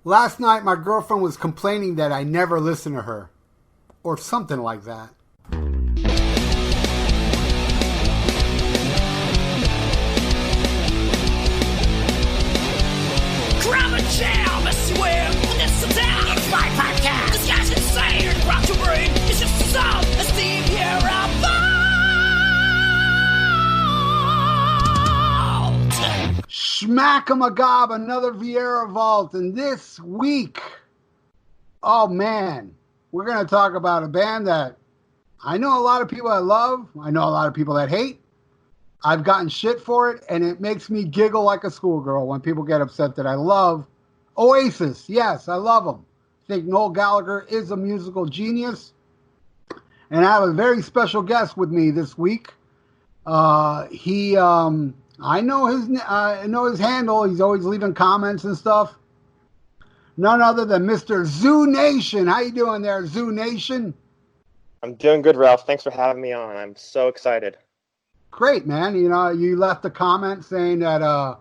Last night, my girlfriend was complaining that I never listen to her, or something like that. Grab a jam, I swear, this is down. It's my podcast. This guy's insane. Rock your brain. It's just a sound. A Steve Viera vault. Schmack-a-magob, another Viera vault. And this week, oh man, we're going to talk about a band that I know a lot of people that love. I know a lot of people that hate. I've gotten shit for it, and it makes me giggle like a schoolgirl when people get upset that I love Oasis. Yes, I love them. I think Noel Gallagher is a musical genius. And I have a very special guest with me this week. I know his handle. He's always leaving comments and stuff. None other than Mr. Zoonation. How you doing there, Zoonation? I'm doing good, Ralph. Thanks for having me on. I'm so excited. Great, man. You know, you left a comment saying that,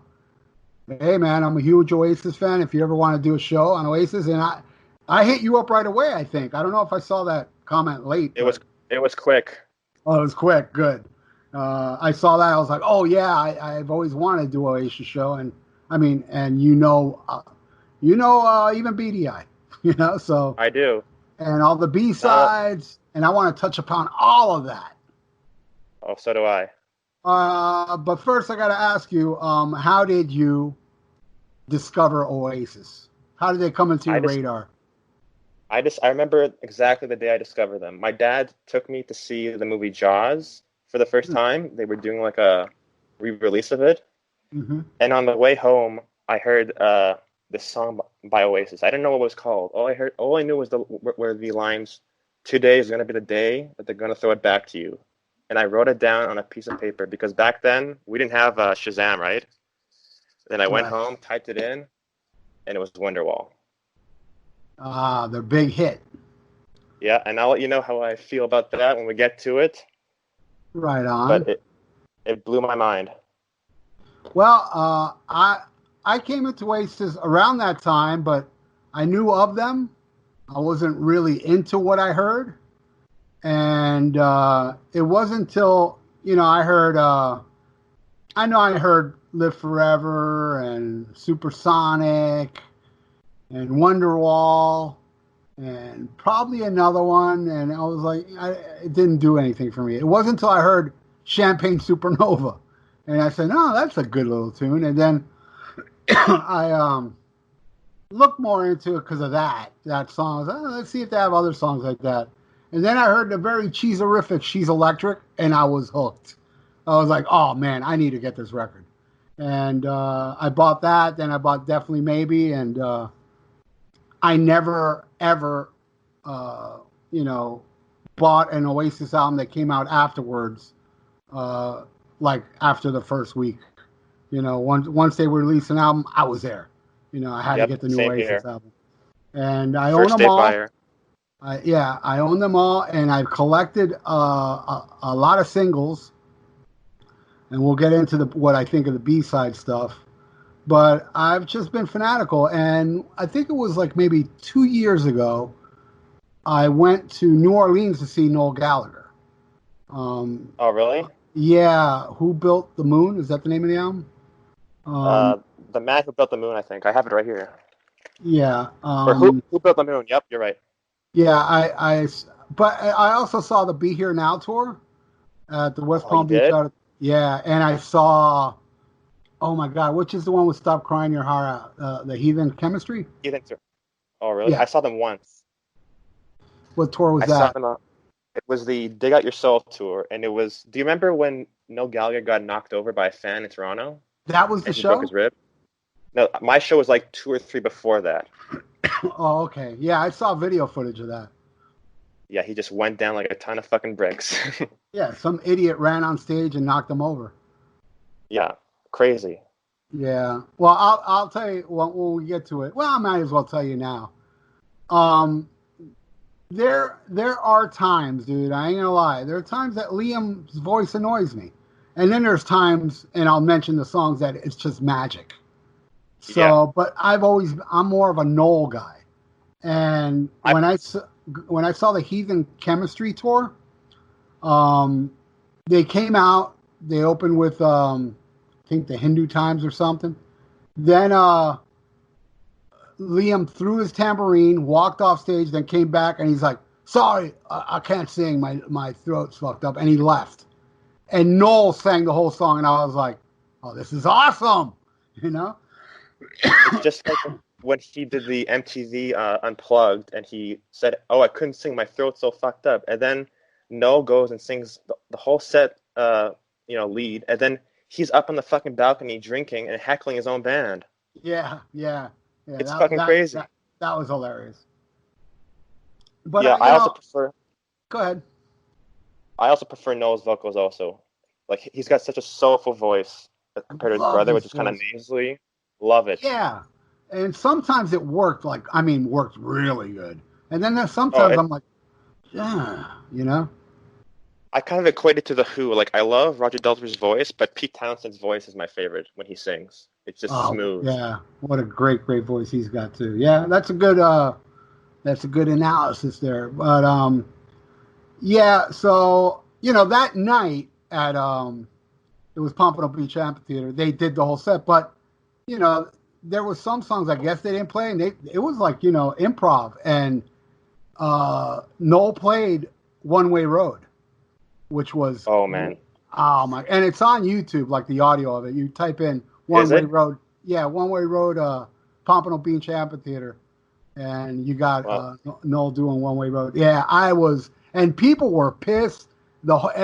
hey, man, I'm a huge Oasis fan. If you ever want to do a show on Oasis, and I hit you up right away, I think. I don't know if I saw that comment late. It was quick. Oh, it was quick. Good. I saw that. I was like, oh, yeah, I've always wanted to do an Oasis show. And, I mean, and even Beady Eye, so. I do. And all the B-sides, and I want to touch upon all of that. Oh, so do I. But first, I got to ask you, how did you discover Oasis? How did they come into your radar? I remember exactly the day I discovered them. My dad took me to see the movie Jaws for the first time. They were doing like a re-release of it. Mm-hmm. And on the way home, I heard this song by Oasis. I didn't know what it was called. All I knew was were the lines, "Today is going to be the day that they're going to throw it back to you." And I wrote it down on a piece of paper because back then we didn't have Shazam, right? Then I went home, typed it in, and it was Wonderwall. Their big hit. Yeah, and I'll let you know how I feel about that when we get to it. Right on. But it blew my mind. Well, I came into Oasis around that time, but I knew of them. I wasn't really into what I heard. And it wasn't until, I heard Live Forever and Supersonic and Wonderwall and probably another one. And I was like, it didn't do anything for me. It wasn't until I heard Champagne Supernova. And I said, no, that's a good little tune. And then I looked more into it because of that song. I was like, let's see if they have other songs like that. And then I heard the very cheeserific She's Electric, and I was hooked. I was like, oh, man, I need to get this record. And I bought that. Then I bought Definitely Maybe. And I never, ever, bought an Oasis album that came out afterwards, like after the first week. Once they released an album, I was there. I had to get the new Oasis album. And I own them all. Buyer. I own them all, and I've collected a lot of singles, and we'll get into what I think of the B-side stuff. But I've just been fanatical, and I think it was like maybe 2 years ago, I went to New Orleans to see Noel Gallagher. Oh, really? Yeah. Who Built the Moon? Is that the name of the album? The Man Who Built the Moon, I think. I have it right here. Yeah. Or Who Built the Moon? Yep, you're right. Yeah, but I also saw the Be Here Now tour at the West Palm Beach. Yeah, and I saw, oh my God, which is the one with Stop Crying Your Heart Out? The Heathen Chemistry? Heathen. Oh, really? Yeah. I saw them once. What tour was that? I saw them. It was the Dig Out Your Soul tour, and it was. Do you remember when Noel Gallagher got knocked over by a fan in Toronto? That was the show. Broke his rib. No, my show was like 2 or 3 before that. Oh, okay. Yeah, I saw video footage of that. Yeah, he just went down like a ton of fucking bricks. Yeah, some idiot ran on stage and knocked him over. Yeah, crazy. Yeah. Well, I'll tell you when we get to it. Well, I might as well tell you now. There are times, dude, I ain't gonna lie. There are times that Liam's voice annoys me. And then there's times, and I'll mention the songs, that it's just magic. Yeah. So, but I'm more of a Noel guy. And I when I saw the Heathen Chemistry tour, um, they came out. They opened with I think the Hindu Times or something. Then Liam threw his tambourine, walked off stage, then came back, and he's like, "Sorry, I can't sing. My throat's fucked up," and he left. And Noel sang the whole song, and I was like, "Oh, this is awesome!" You know? It's just like when he did the MTV Unplugged, and he said, "Oh, I couldn't sing. My throat's so fucked up." And then Noel goes and sings the whole set, lead, and then he's up on the fucking balcony drinking and heckling his own band. Yeah, yeah, yeah. It's fucking crazy. That was hilarious. But Yeah, go ahead. I also prefer Noel's vocals also. Like he's got such a soulful voice compared to his Love brother, his which is kind of voice. nasally. Love it. Yeah, and sometimes it worked. Worked really good. And then there's Oh, sometimes I'm like, yeah, you know. I kind of equate it to The Who. Like, I love Roger Daltrey's voice, but Pete Townshend's voice is my favorite when he sings. It's just Oh smooth. yeah, what a great voice he's got too. Yeah, that's a good analysis there. But yeah, so that night at it was Pompano Beach Amphitheater. They did the whole set, but there was some songs I guess they didn't play, and it was like improv, and Noel played One Way Road, which was Oh, man. oh my, and it's on YouTube, like the audio of it. You type in One Is Way it? Road, yeah, One Way Road, Pompano Beach Amphitheater, and you got Well, Noel doing One Way Road. Yeah, and people were pissed. Like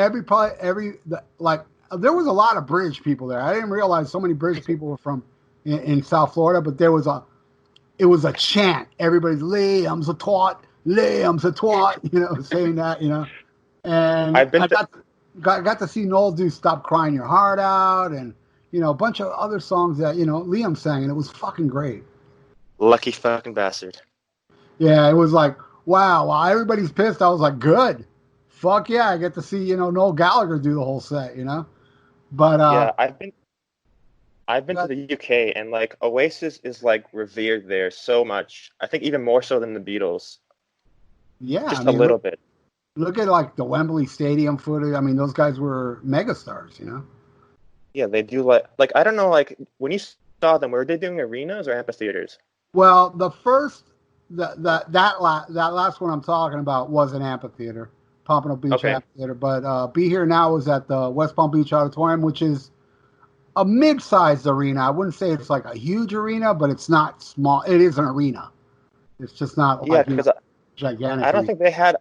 there was a lot of British people there. I didn't realize so many British people were from in South Florida, but it was a chant. Everybody's Liam's a twat, Liam's a twat, saying that, and I've been I to got to see Noel do "Stop Crying Your Heart Out" and a bunch of other songs that Liam sang, and it was fucking great. Lucky fucking bastard. Yeah, it was like, wow, while everybody's pissed, I was like, good. Fuck yeah, I get to see, Noel Gallagher do the whole set. But Yeah, I've been to but, the UK, and like Oasis is like revered there so much. I think even more so than the Beatles. yeah, I Just a mean, little bit. look at like the Wembley Stadium footage. I mean, those guys were megastars. Yeah, they do like I don't know, like when you saw them, were they doing arenas or amphitheaters? Well, the first that last one I'm talking about was an amphitheater, Pompano Beach Okay. Amphitheater. But Be Here Now was at the West Palm Beach Auditorium, which is a mid-sized arena. I wouldn't say it's like a huge arena, but it's not small. It is an arena. It's just not Yeah, like because gigantic I don't arena. think they had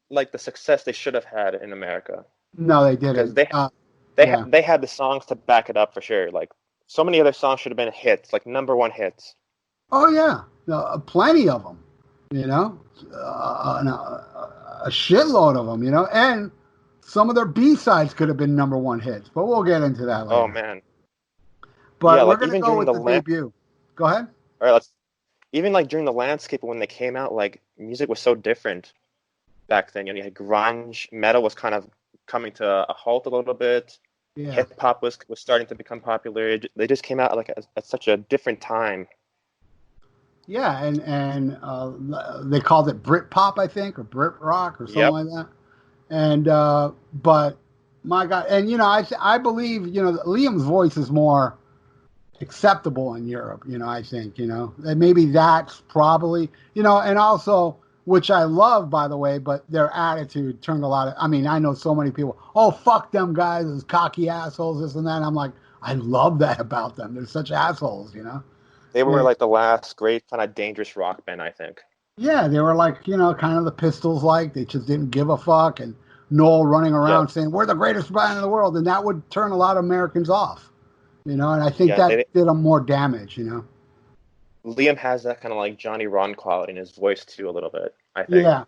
like the success they should have had in America. No, they Because didn't. they Yeah. they had the songs to back it up for sure. Like so many other songs should have been hits, like number one hits. Oh yeah. No, plenty of them. A shitload of them. And some of their B-sides could have been number one hits, but we'll get into that Oh later. man, yeah, But we're like gonna even go during with the the debut. Go ahead. or let's even like during the landscape when they came out, like music was so different back then. You had grunge, metal was kind of coming to a halt a little bit. Yeah. Hip hop was starting to become popular. They just came out like at such a different time. Yeah, and they called it Brit pop, I think, or Brit rock, or something Yep. like that. And but my God, and I believe Liam's voice is more acceptable in Europe. I think and maybe that's probably and also which I love, by the way, but their attitude turned a lot of. I mean, I know so many people. Oh, fuck them guys, those cocky assholes, this and that. And I'm like, I love that about them. They're such assholes. They were They, like the last great kind of dangerous rock band, I think. Yeah, they were like, kind of the Pistols like. They just didn't give a fuck. And Noel running Yep. around saying, we're the greatest band in the world. And that would turn a lot of Americans off, and I think Yeah, that did them more damage. Liam has that kind of like Johnny Ron quality in his voice too, a little bit, I think. Yeah.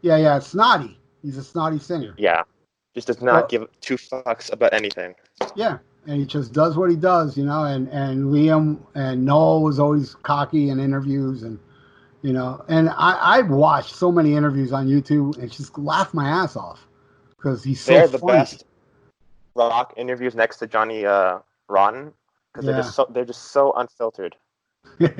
Yeah, yeah. It's snotty. He's a snotty singer. Yeah, just does not Well, give two fucks about anything. yeah. And he just does what he does, and Liam and Noel was always cocky in interviews and I've watched so many interviews on YouTube and just laugh my ass off because he's so They're the funny. best rock interviews next to Johnny Rotten because Yeah. they're just so unfiltered. Yeah,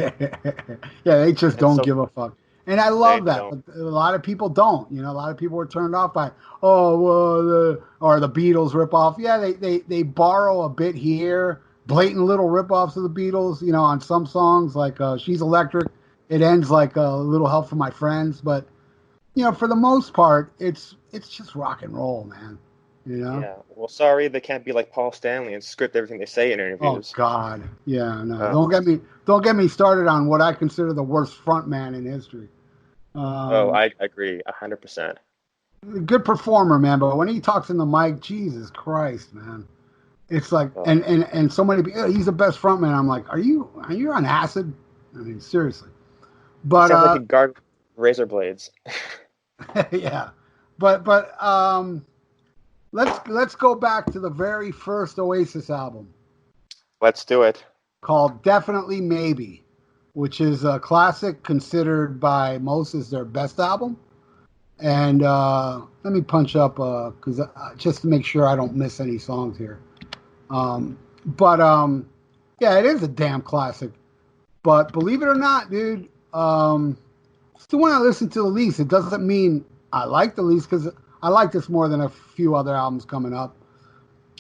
they just And don't so give a fuck. And I they love that, don't. but a lot of people don't. A lot of people were turned off by, oh, well, or the Beatles ripoff. Yeah, they borrow a bit here, blatant little ripoffs of the Beatles. On some songs like "She's Electric," it ends like a little help from my friends. But for the most part, it's just rock and roll, man. You know. Yeah. Well, sorry, they can't be like Paul Stanley and script everything they say in Oh interviews. God, yeah, no. Uh, Don't get me started on what I consider the worst front man in history. oh, Um, I agree 100%. Good performer, man, but when he talks in the mic, Jesus Christ, man, it's like, Oh, and so many people, he's the best front man. I'm like, are you on acid? I mean, seriously. he But sounds like he guard razor blades. yeah, but let's go back to the very first Oasis album Let's do it. called "Definitely Maybe," which is a classic considered by most as their best album. And let me punch up because just to make sure I don't miss any songs here. But yeah, it is a damn classic. But believe it or not, dude, it's the one I listen to the least. It doesn't mean I like the least because I like this more than a few other albums coming up.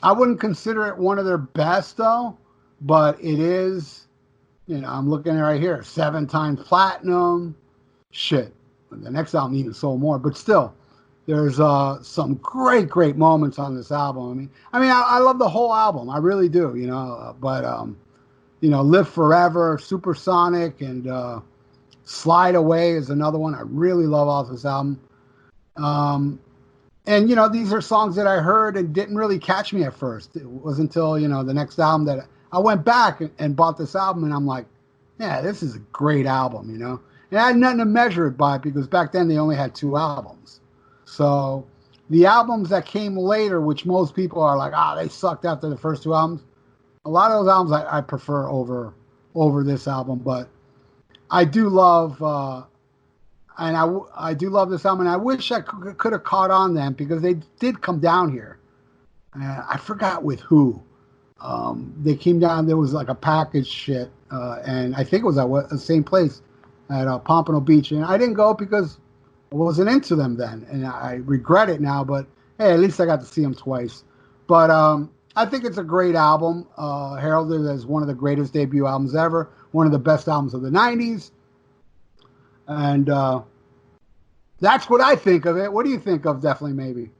I wouldn't consider it one of their best though, but it is. I'm looking at it right here, 7 times platinum. Shit, the next album even sold more, but still, there's some great moments on this album. I love the whole album, I really do. But Live Forever, Supersonic, and Slide Away is another one I really love off this album. And these are songs that I heard and didn't really catch me at first. It wasn't until the next album that I went back and bought this album, and I'm like, yeah, this is a great album. And I had nothing to measure it by because back then they only had 2 albums. So the albums that came later, which most people are like, they sucked after the first 2 albums. A lot of those albums I prefer over this album, but I do love and I do love this album, and I wish I could have caught on them because they did come down here. I forgot with who. They came down. There was like a package shit, and I think it was at the same place at Pompano Beach, and I didn't go because I wasn't into them then, and I regret it now. But hey, at least I got to see them twice. But I think it's a great album, heralded as one of the greatest debut albums ever, one of the best albums of the '90s, and that's what I think of it. What do you think of Definitely Maybe?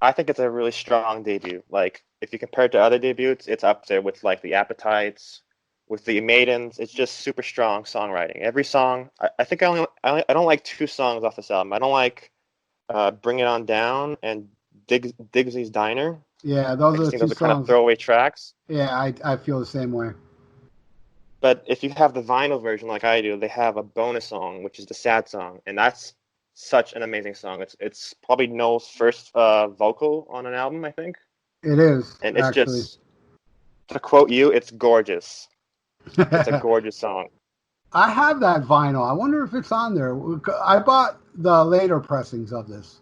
I think it's a really strong debut. Like, if you compare it to other debuts, it's up there with like the Appetites, with the Maidens. It's just super strong songwriting. Every song, I think I don't like 2 songs off this album. I don't like Bring It On Down and Digsy's Diner. Yeah, I those are just the think two those are kind of songs. throwaway tracks. Yeah, I feel the same way. But if you have the vinyl version like I do, they have a bonus song, which is the sad song, and that's such an amazing song. It's probably Noel's first vocal on an album, I think, It is, and it's actually. just, to quote you, it's gorgeous. It's a I gorgeous song. have that vinyl. I wonder if it's on there. I bought the later pressings of this.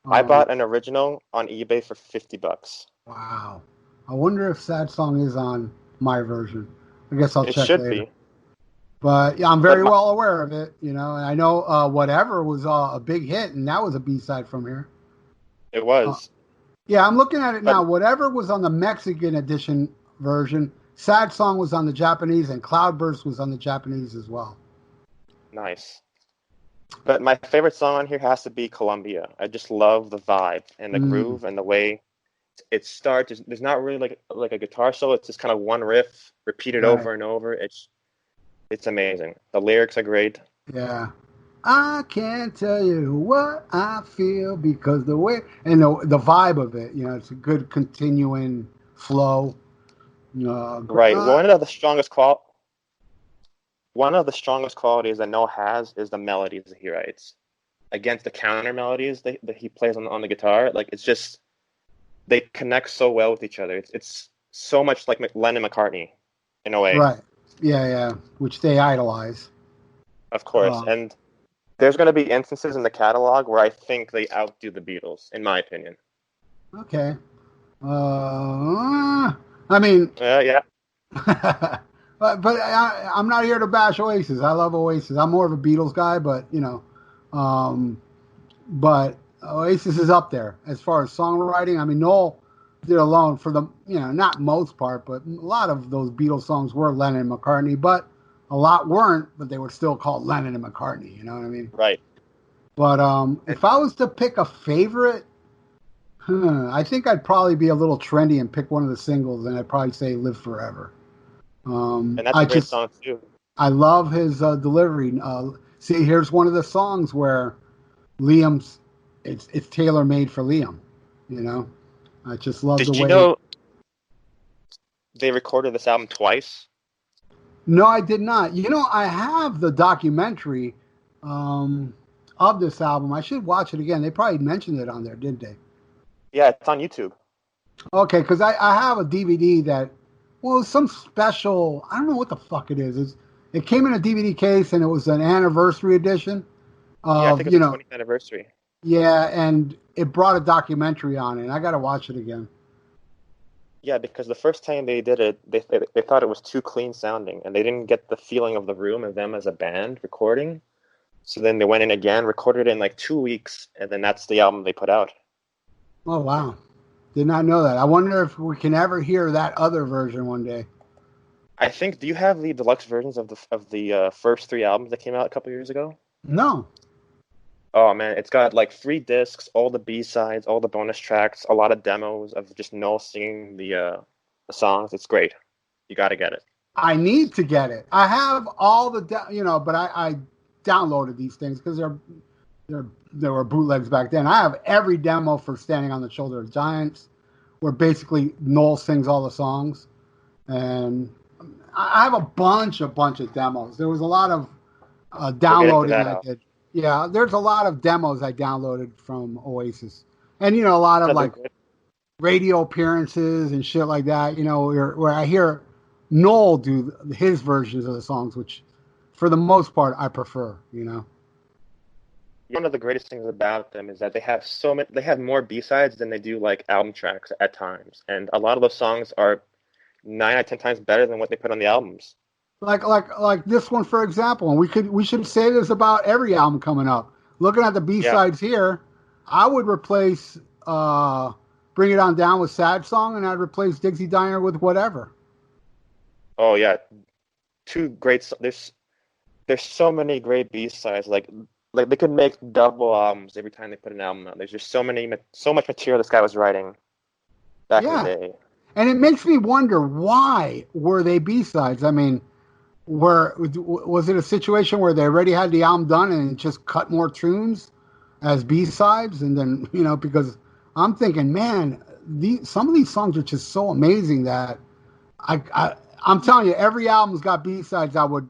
I Um, bought an original on eBay for $50. wow. I wonder if Sad Song is on my version. I guess I'll It check should later. be, But yeah, I'm but very well aware of it, and I know Whatever was a big hit, and that was a B-side from here. it Uh, was. yeah, I'm looking at it But now. Whatever was on the Mexican edition version. Sad Song was on the Japanese, and Cloudburst was on the Japanese as well. nice. But my favorite song on here has to be Columbia. I just love the vibe and the Mm, groove and the way it starts. There's not really like a guitar solo. It's just kind of one riff repeated right. over and over. It's amazing. The lyrics are great. Yeah. I can't tell you what I feel because the way and the vibe of it, it's a good continuing flow. Right. One of the strongest qualities that Noel has is the melodies that he writes against the counter melodies that he plays on the guitar. Like, it's just, they connect so well with each other. It's so much like Lennon McCartney in a way, Right. Yeah. Which they idolize. of course. Uh, And there's going to be instances in the catalog where I think they outdo the Beatles, in my opinion. okay. I mean, Yeah. But I'm not here to bash Oasis. I love Oasis. I'm more of a Beatles guy, but but Oasis is up there as far as songwriting. I mean, Noel did alone for the not most part, but a lot of those Beatles songs were Lennon and McCartney, but a lot weren't. But they were still called Lennon and McCartney. You know what I mean? Right. But if I was to pick a favorite, I think I'd probably be a little trendy and pick one of the singles, and I'd probably say "Live Forever." And that's a great song too. I love his delivery. See, here's one of the songs where Liam's it's tailor made for Liam. You know, I just love the way. Did you know they recorded this album twice? No, I did not. You know, I have the documentary of this album. I should watch it again. They probably mentioned it on there, didn't they? Yeah, it's on YouTube. Okay, because I have a DVD that, well, some special, I don't know what the fuck it is. It came in a DVD case, and it was an anniversary edition. I think it's the 20th anniversary. Yeah, and it brought a documentary on it, and I got to watch it again. Yeah, because the first time they did it, they thought it was too clean sounding, and they didn't get the feeling of the room and them as a band recording. So then they went in again, recorded it in like 2 weeks, and then that's the album they put out. Oh, wow. Did not know that. I wonder if we can ever hear that other version one day. I think, do you have the deluxe versions of the first 3 albums that came out a couple years ago? No. Oh, man, it's got like 3 discs, all the B-sides, all the bonus tracks, a lot of demos of just Noel singing the songs. It's great. You got to get it. I need to get it. I have all the, but I downloaded these things because there were bootlegs back then. I have every demo for Standing on the Shoulder of Giants, where basically Noel sings all the songs. And I have a bunch of demos. There was a lot of downloading I did. Yeah, there's a lot of demos I downloaded from Oasis. And, a lot of like radio appearances and shit like that, where I hear Noel do his versions of the songs, which for the most part I prefer, One of the greatest things about them is that they have more B-sides than they do like album tracks at times. And a lot of those songs are 9 out of 10 times better than what they put on the albums. Like this one, for example, and we should say this about every album coming up. Looking at the B-sides here, I would replace Bring It On Down with Sad Song, and I'd replace Dixie Diner with Whatever. Oh yeah, 2 great. There's so many great B-sides. Like they could make double albums every time they put an album out. There's just so much material this guy was writing back in the day. And it makes me wonder, why were they B-sides? I mean, was it a situation where they already had the album done and just cut more tunes as B-sides? And then, because I'm thinking, man, some of these songs are just so amazing that I'm telling you, every album's got B-sides. I would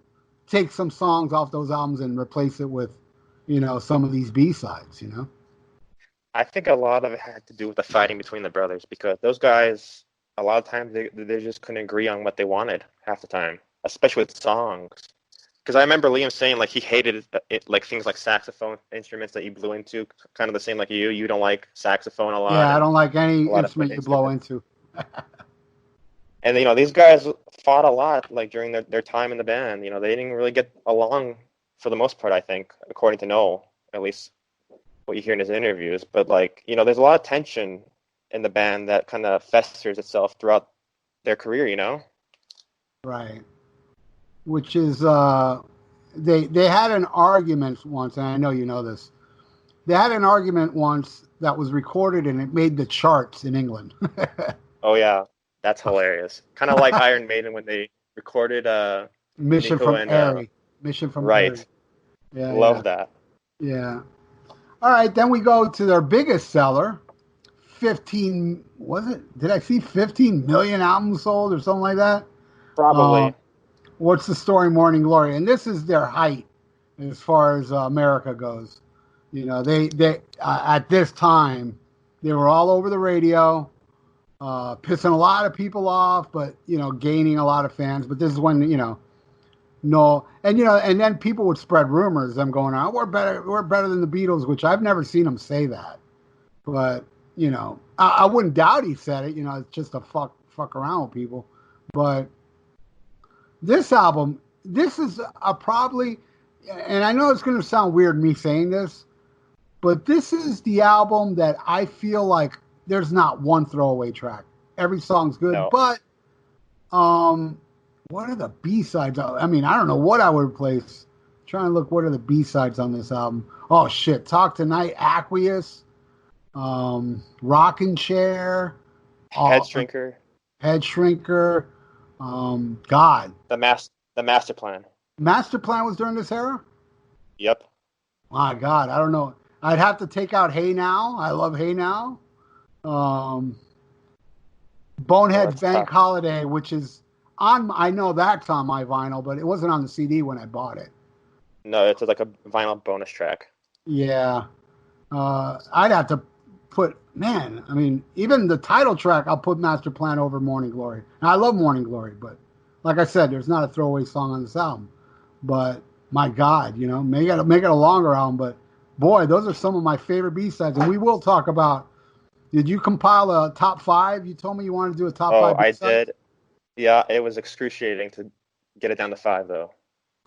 take some songs off those albums and replace it with, some of these B-sides, I think a lot of it had to do with the fighting between the brothers, because those guys, a lot of times they just couldn't agree on what they wanted half the time, especially with songs. Because I remember Liam saying like he hated it, like things like saxophone instruments that you blew into, kind of the same like you. You don't like saxophone a lot. Yeah, I don't like any instrument you blow into. And these guys fought a lot like during their time in the band. They didn't really get along for the most part, I think, according to Noel, at least what you hear in his interviews. But there's a lot of tension in the band that kind of festers itself throughout their career, Right. Which is, they had an argument once, and I know you know this. They had an argument once that was recorded, and it made the charts in England. Oh, yeah. That's hilarious. Kind of like Iron Maiden when they recorded Mission from Airy. Mission from Right. Airy. Yeah, Love that. Yeah. All right, then we go to their biggest seller. 15, was it? Did I see 15 million albums sold or something like that? Probably. What's the Story, Morning Glory? And this is their height as far as America goes. They at this time, they were all over the radio, pissing a lot of people off, but, gaining a lot of fans. But this is when, no. And, and then people would spread rumors, them going on, we're better than the Beatles, which I've never seen them say that. But, I wouldn't doubt he said it. It's just to fuck around with people. But this album, this is a probably, and I know it's going to sound weird me saying this, but this is the album that I feel like there's not one throwaway track. Every song's good, No. but what are the B-sides? I mean, I don't know what I would replace. Trying to look, what are the B-sides on this album? Oh shit! Talk Tonight, Aqueous, Rocking Chair, Head Shrinker. Head Shrinker. God. The Master Plan. Master Plan was during this era? Yep. My God, I don't know. I'd have to take out Hey Now. I love Hey Now. Bonehead's Bank tough. Holiday, which is on, I know that's on my vinyl, but it wasn't on the CD when I bought it. No, it's like a vinyl bonus track. Yeah. I'd have to put, man, I mean, even the title track, I'll put Master Plan over Morning Glory. Now, I love Morning Glory, but like I said, there's not a throwaway song on this album. But my God, you know, make it a longer album. But boy, those are some of my favorite B-sides. And we will talk about, did you compile a top 5? You told me you wanted to do a top 5 I B-sides? did. Yeah, it was excruciating to get it down to 5, though.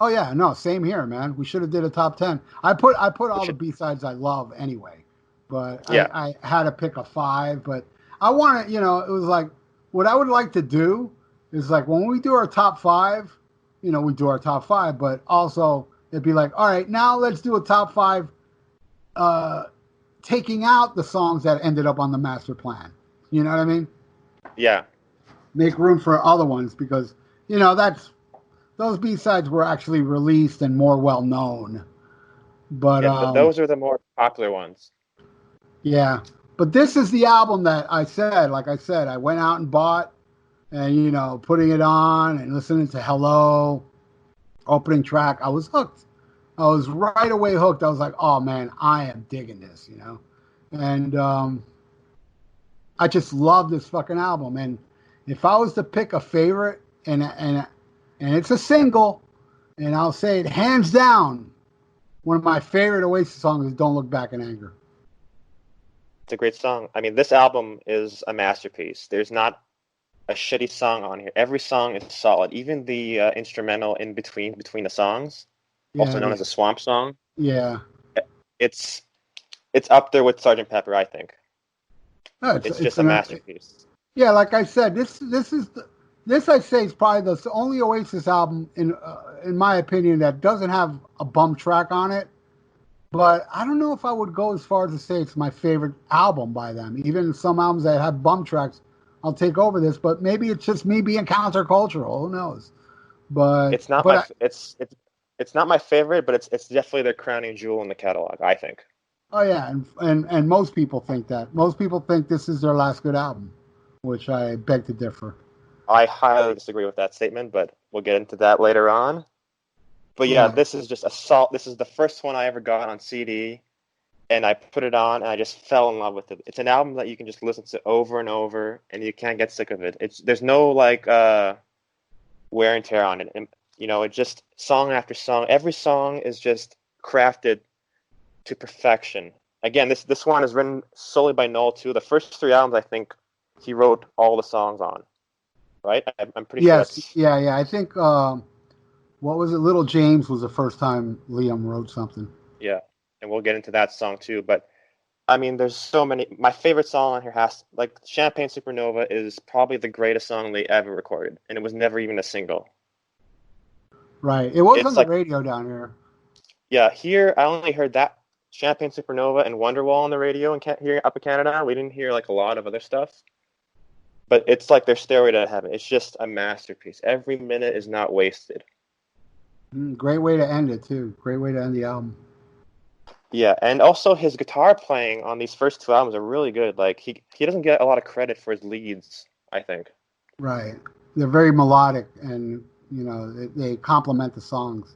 Oh yeah, no, same here, man. We should have did a top 10. I put all the B-sides I love anyway, but yeah. I had to pick a 5. But I want to, you know, it was like what I would like to do is like when we do our top 5, you know, we do our top 5, but also it'd be like, all right, now let's do a top 5, taking out the songs that ended up on the Master Plan. You know what I mean? Yeah. Make room for other ones because, you know, those B-sides were actually released and more well known. But those are the more popular ones. Yeah. But this is the album that I went out and bought, and, you know, putting it on and listening to Hello, opening track, I was hooked. I was right away hooked. I was like, oh man, I am digging this, you know? And I just love this fucking album. And if I was to pick a favorite, and it's a single, and I'll say it hands down, one of my favorite Oasis songs is Don't Look Back in Anger. It's a great song. I mean, this album is a masterpiece. There's not a shitty song on here. Every song is solid. Even the instrumental in between the songs, also known as a swamp song. Yeah. It's up there with Sgt. Pepper, I think. No, it's just a masterpiece. Yeah, like I said, this I'd say is probably the only Oasis album in my opinion that doesn't have a bum track on it. But I don't know if I would go as far as to say it's my favorite album by them. Even some albums that have bum tracks, I'll take over this. But maybe it's just me being countercultural. Who knows? But it's not it's not my favorite, but it's definitely their crowning jewel in the catalog, I think. Oh yeah, and most people think that. Most people think this is their last good album, which I beg to differ. I highly disagree with that statement, but we'll get into that later on. But yeah, this is just this is the first one I ever got on CD, and I put it on, and I just fell in love with it. It's an album that you can just listen to over and over, and you can't get sick of it. There's no like wear and tear on it. And, you know, it just song after song. Every song is just crafted to perfection. Again, this one is written solely by Noel too. The first 3 albums, I think, he wrote all the songs on. Right? I'm pretty sure. Yes, yeah. I think. What was it? Little James was the first time Liam wrote something. Yeah, and we'll get into that song too. But I mean, there's so many. My favorite song on here Champagne Supernova is probably the greatest song they ever recorded, and it was never even a single. Right. It was on the radio down here. Yeah, here I only heard that Champagne Supernova and Wonderwall on the radio here up in Canada. We didn't hear like a lot of other stuff. But it's like their stairway to heaven. It's just a masterpiece. Every minute is not wasted. Great way to end it, too. Great way to end the album. Yeah, and also his guitar playing on these first 2 albums are really good. Like, he doesn't get a lot of credit for his leads, I think. Right. They're very melodic, and, you know, they complement the songs.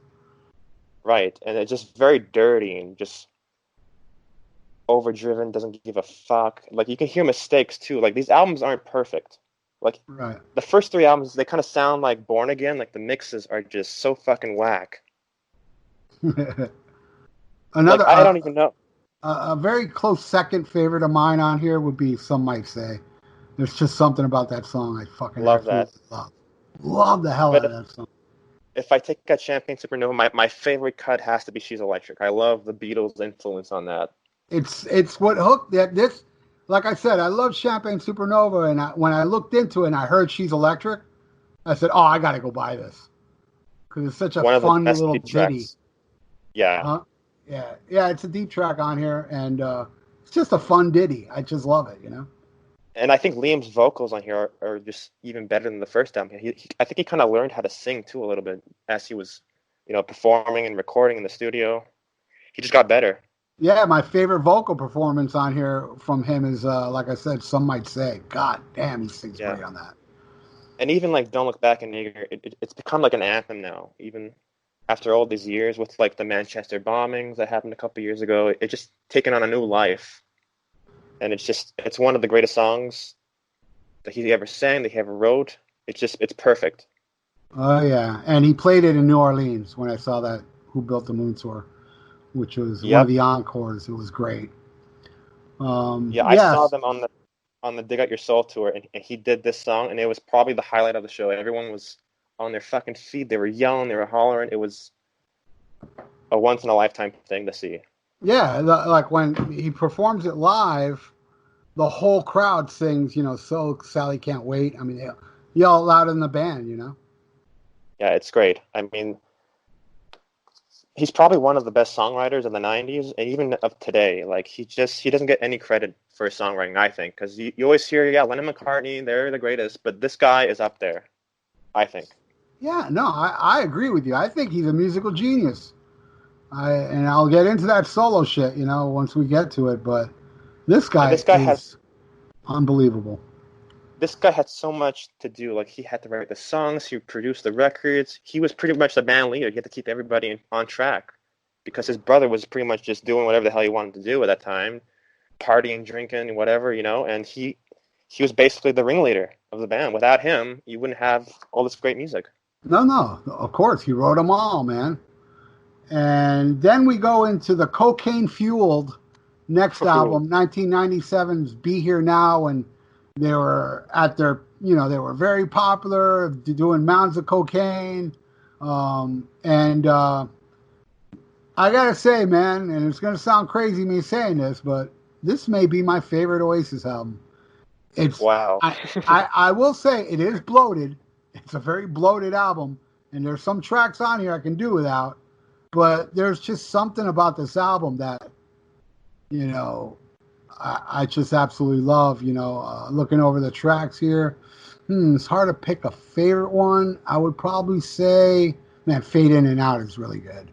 Right, and it's just very dirty and just overdriven, doesn't give a fuck. Like, you can hear mistakes, too. Like, these albums aren't perfect. Like, right. The first 3 albums, they kind of sound like Born Again. Like, the mixes are just so fucking whack. I don't even know. A very close second favorite of mine on here would be Some Might Say. There's just something about that song I fucking love that. Love the hell out of that song. if I take out Champagne Supernova, my favorite cut has to be She's Electric. I love the Beatles' influence on that. It's what hooked that this. Like I said, I love Champagne Supernova, and when I looked into it and I heard She's Electric, I said, "Oh, I got to go buy this because it's such a One of the fun best little deep ditty." tracks. Yeah. Huh? Yeah. It's a deep track on here, and it's just a fun ditty. I just love it, you know. And I think Liam's vocals on here are just even better than the first album. I think he kind of learned how to sing too a little bit as he was, performing and recording in the studio. He just got better. Yeah, my favorite vocal performance on here from him is, like I said, Some Might Say. God damn, he sings Yeah. great on that. And even like Don't Look Back in Anger, it's become like an anthem now. Even after all these years with like the Manchester bombings that happened a couple years ago, it just taken on a new life. And it's one of the greatest songs that he ever sang, that he ever wrote. It's perfect. Oh, yeah. And he played it in New Orleans when I saw that Who Built the Moon tour, which was one of Yep. the encores. It was great. Yeah, I saw Yes. them on the Dig Out Your Soul tour, and he did this song, and it was probably the highlight of the show. Everyone was on their fucking feet. They were yelling, they were hollering. It was a once in a lifetime thing to see. Yeah, like when he performs it live, the whole crowd sings, So Sally Can't Wait. I mean, they yell loud in the band, Yeah, it's great. I mean, he's probably one of the best songwriters of the 90s and even of today. Like, he doesn't get any credit for his songwriting, I think, because you always hear, yeah, Lennon, McCartney, they're the greatest, but this guy is up there, I think. Yeah, no, I agree with you. I think he's a musical genius. And I'll get into that solo shit, once we get to it. But this And guy is unbelievable. this guy had so much to do. Like, he had to write the songs, he produced the records. He was pretty much the band leader. He had to keep everybody on track because his brother was pretty much just doing whatever the hell he wanted to do at that time, partying, drinking, whatever, and he was basically the ringleader of the band. Without him, you wouldn't have all this great music. No, of course, he wrote them all, man. And then we go into the cocaine-fueled next album, 1997's Be Here Now, and they were at their, they were very popular, doing mounds of cocaine. And I gotta say, man, and it's gonna sound crazy me saying this, but this may be my favorite Oasis album. Wow. I will say it is bloated. It's a very bloated album, and there's some tracks on here I can do without. But there's just something about this album that, I just absolutely love. Looking over the tracks here, it's hard to pick a favorite one. I would probably say, man, Fade In and Out is really good.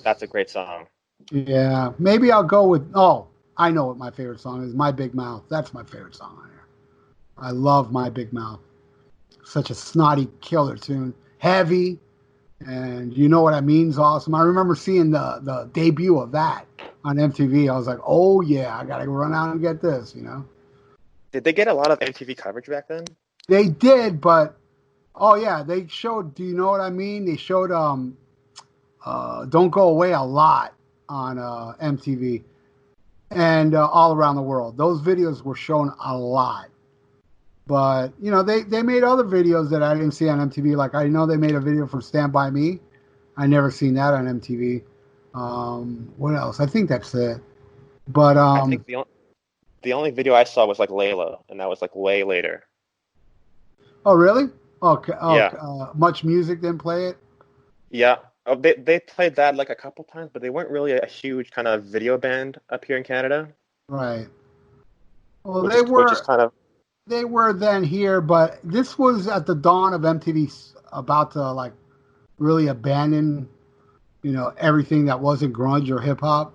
That's a great song. Yeah, maybe I'll go with, I know what my favorite song is, My Big Mouth. That's my favorite song on here. I love My Big Mouth. Such a snotty killer tune. Heavy. And You Know What I Mean's awesome. I remember seeing the debut of that on MTV. I was like, oh, yeah, I got to run out and get this, Did they get a lot of MTV coverage back then? They did, but, oh, yeah, they showed Do You Know What I Mean? They showed Don't Go Away a lot on MTV and all around the world. Those videos were shown a lot. But, they made other videos that I didn't see on MTV. Like, I know they made a video for Stand By Me. I never seen that on MTV. What else? I think that's it. But I think the only video I saw was like Layla, and that was like way later. Oh, really? Okay. Yeah. Much Music didn't play it? Yeah. Oh, they played that like a couple times, but they weren't really a huge kind of video band up here in Canada. Right. Well, which is kind of... They were then here, but this was at the dawn of MTV about to like really abandon, everything that wasn't grunge or hip hop.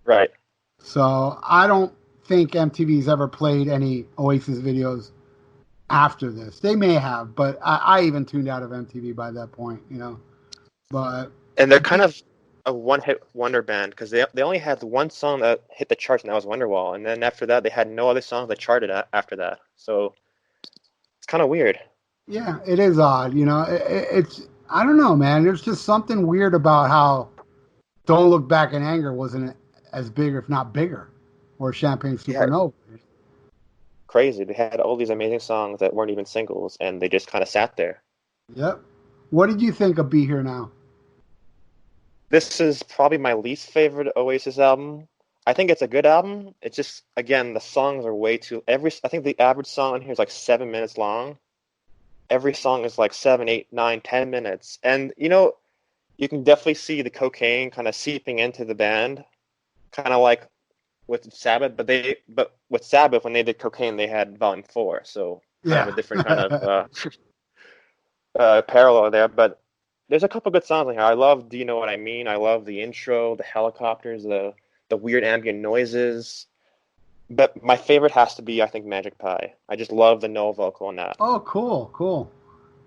Right. So I don't think MTV's ever played any Oasis videos after this. They may have, but I even tuned out of MTV by that point, But and they're kind of a one-hit wonder band because they only had one song that hit the charts, and that was Wonderwall. And then after that, they had no other songs that charted after that. So it's kind of weird. Yeah, it is odd. It's I don't know, man. There's just something weird about how Don't Look Back in Anger wasn't as big, if not bigger, or Champagne Supernova. Yeah. Crazy. They had all these amazing songs that weren't even singles, and they just kind of sat there. Yep. What did you think of Be Here Now? This is probably my least favorite Oasis album. I think it's a good album. It's just, again, the songs are way too. I think the average song on here is like 7 minutes long. Every song is like 7, 8, 9, 10 minutes, and you can definitely see the cocaine kind of seeping into the band, kind of like with Sabbath. But with Sabbath, when they did Cocaine, they had Volume 4, so kind of Yeah. a different kind of parallel there. But there's a couple good songs in here. I love Do You Know What I Mean? I love the intro, the helicopters, the weird ambient noises. But my favorite has to be, I think, Magic Pie. I just love the Noel vocal on that. Oh, cool.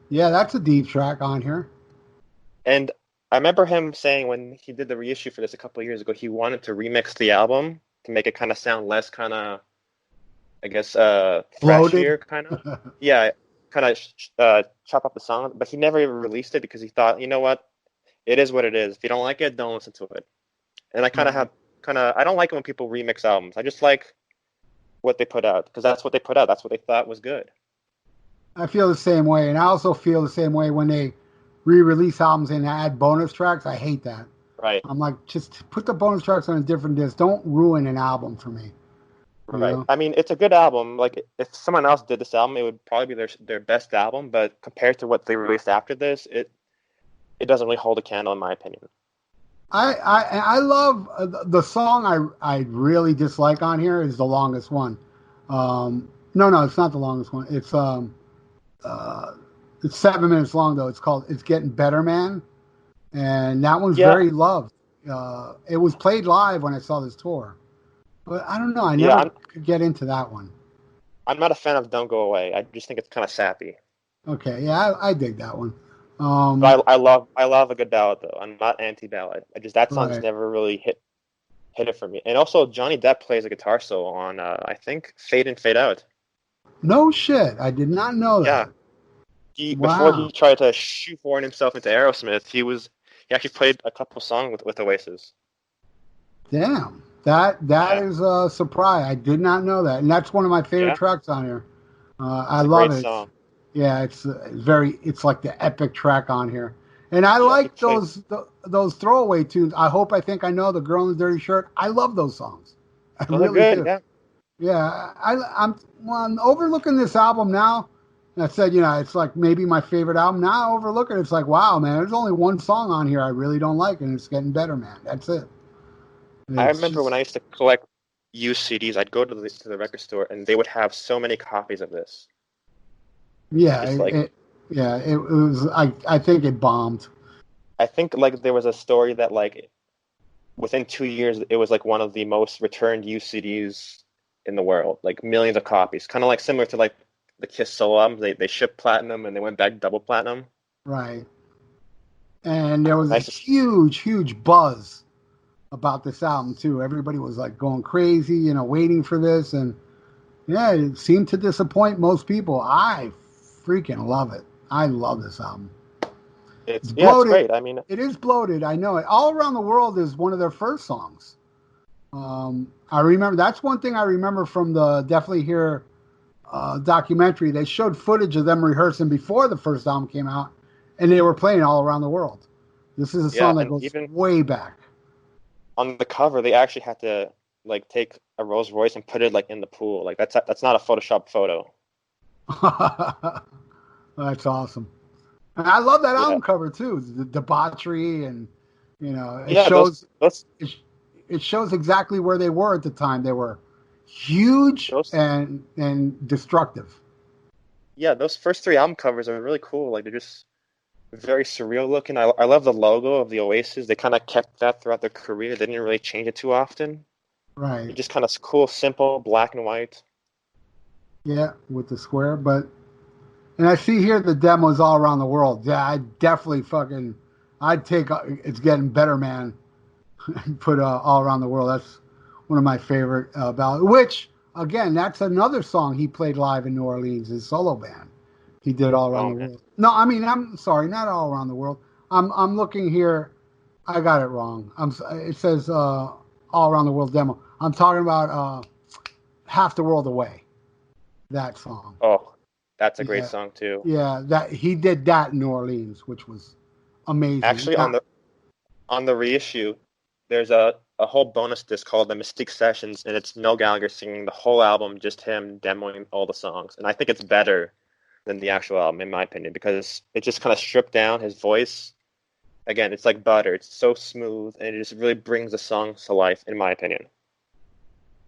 Yeah, that's a deep track on here. And I remember him saying when he did the reissue for this a couple of years ago, he wanted to remix the album to make it kind of sound less kind of, I guess, Bloated. thrashier kind of. Yeah, kind of chop up the song. But he never even released it because he thought, you know what? It is what it is. If you don't like it, don't listen to it. And I I don't like it when people remix albums. I just like what they put out because that's what they put out. That's what they thought was good. I feel the same way, and I also feel the same way when they re-release albums and add bonus tracks. I hate that. Right. I'm like, just put the bonus tracks on a different disc. Don't ruin an album for me. Right. I mean, it's a good album. Like, if someone else did this album, it would probably be their best album. But compared to what they released after this, it doesn't really hold a candle, in my opinion. I love the song I really dislike on here is the longest one. No, it's not the longest one. It's 7 minutes long though. It's called "It's Getting Better, Man," and that one's very loved. It was played live when I saw this tour, but I don't know. I never could get into that one. I'm not a fan of "Don't Go Away." I just think it's kind of sappy. Okay, yeah, I dig that one. But I love a good ballad though. I'm not anti-ballad. That song's never really hit it for me. And also Johnny Depp plays a guitar solo on I think Fade In Fade Out. No shit, I did not know that. Yeah, before he tried to shoehorn himself into Aerosmith, he actually played a couple songs with Oasis. Damn, that is a surprise. I did not know that, and that's one of my favorite tracks on here. I love it. Song. Yeah, it's like the epic track on here. And I like those throwaway tunes. I Hope I Think I Know, The Girl in the Dirty Shirt. I love those songs. I really do. Yeah. Yeah, I'm overlooking this album now. And I said, it's like maybe my favorite album. Now I overlook it. It's like, wow, man, there's only one song on here I really don't like, and It's Getting Better, Man. That's it. I remember when I used to collect used CDs, I'd go to the record store, and they would have so many copies of this. Yeah, it was. I think it bombed. I think like there was a story that like within 2 years it was like one of the most returned used CDs in the world, like millions of copies. Kind of like similar to like the Kiss solo albums. They shipped platinum and they went back double platinum. Right. And there was a huge buzz about this album too. Everybody was like going crazy, waiting for this, and yeah, it seemed to disappoint most people. I freaking love it. I love this album. It's bloated. It's great. I mean, it is bloated. I know it. All Around the World is one of their first songs. I remember that's one thing I remember from the Definitely Here documentary. They showed footage of them rehearsing before the first album came out, and they were playing All Around the World. This is a song that goes way back. On the cover, they actually had to like take a Rolls Royce and put it like in the pool. Like that's not a Photoshop photo. That's awesome. And I love that album cover too. The debauchery and it shows it shows exactly where they were at the time. They were huge and destructive. Yeah, those first 3 album covers are really cool. Like they're just very surreal looking. I love the logo of the Oasis. They kind of kept that throughout their career. They didn't really change it too often. Right. It's just kind of cool, simple, black and white. Yeah, with the square. And I see here the demos All Around the World. Yeah, I definitely I'd take It's Getting Better, Man, and put All Around the World. That's one of my favorite ballads. Which, again, that's another song he played live in New Orleans, his solo band. He did All Around the World. No, I mean, I'm sorry, not All Around the World. I'm looking here. I got it wrong. It says All Around the World demo. I'm talking about Half the World Away. That song. Oh, That's a great Yeah, song too. yeah. That he did that in New Orleans, which was amazing. Actually, on the reissue, there's a whole bonus disc called the Mystique Sessions, and it's Noel Gallagher singing the whole album, just him demoing all the songs. And I think it's better than the actual album, in my opinion, because it just kind of stripped down his voice. Again, it's like butter. It's so smooth, and it just really brings the songs to life, in my opinion.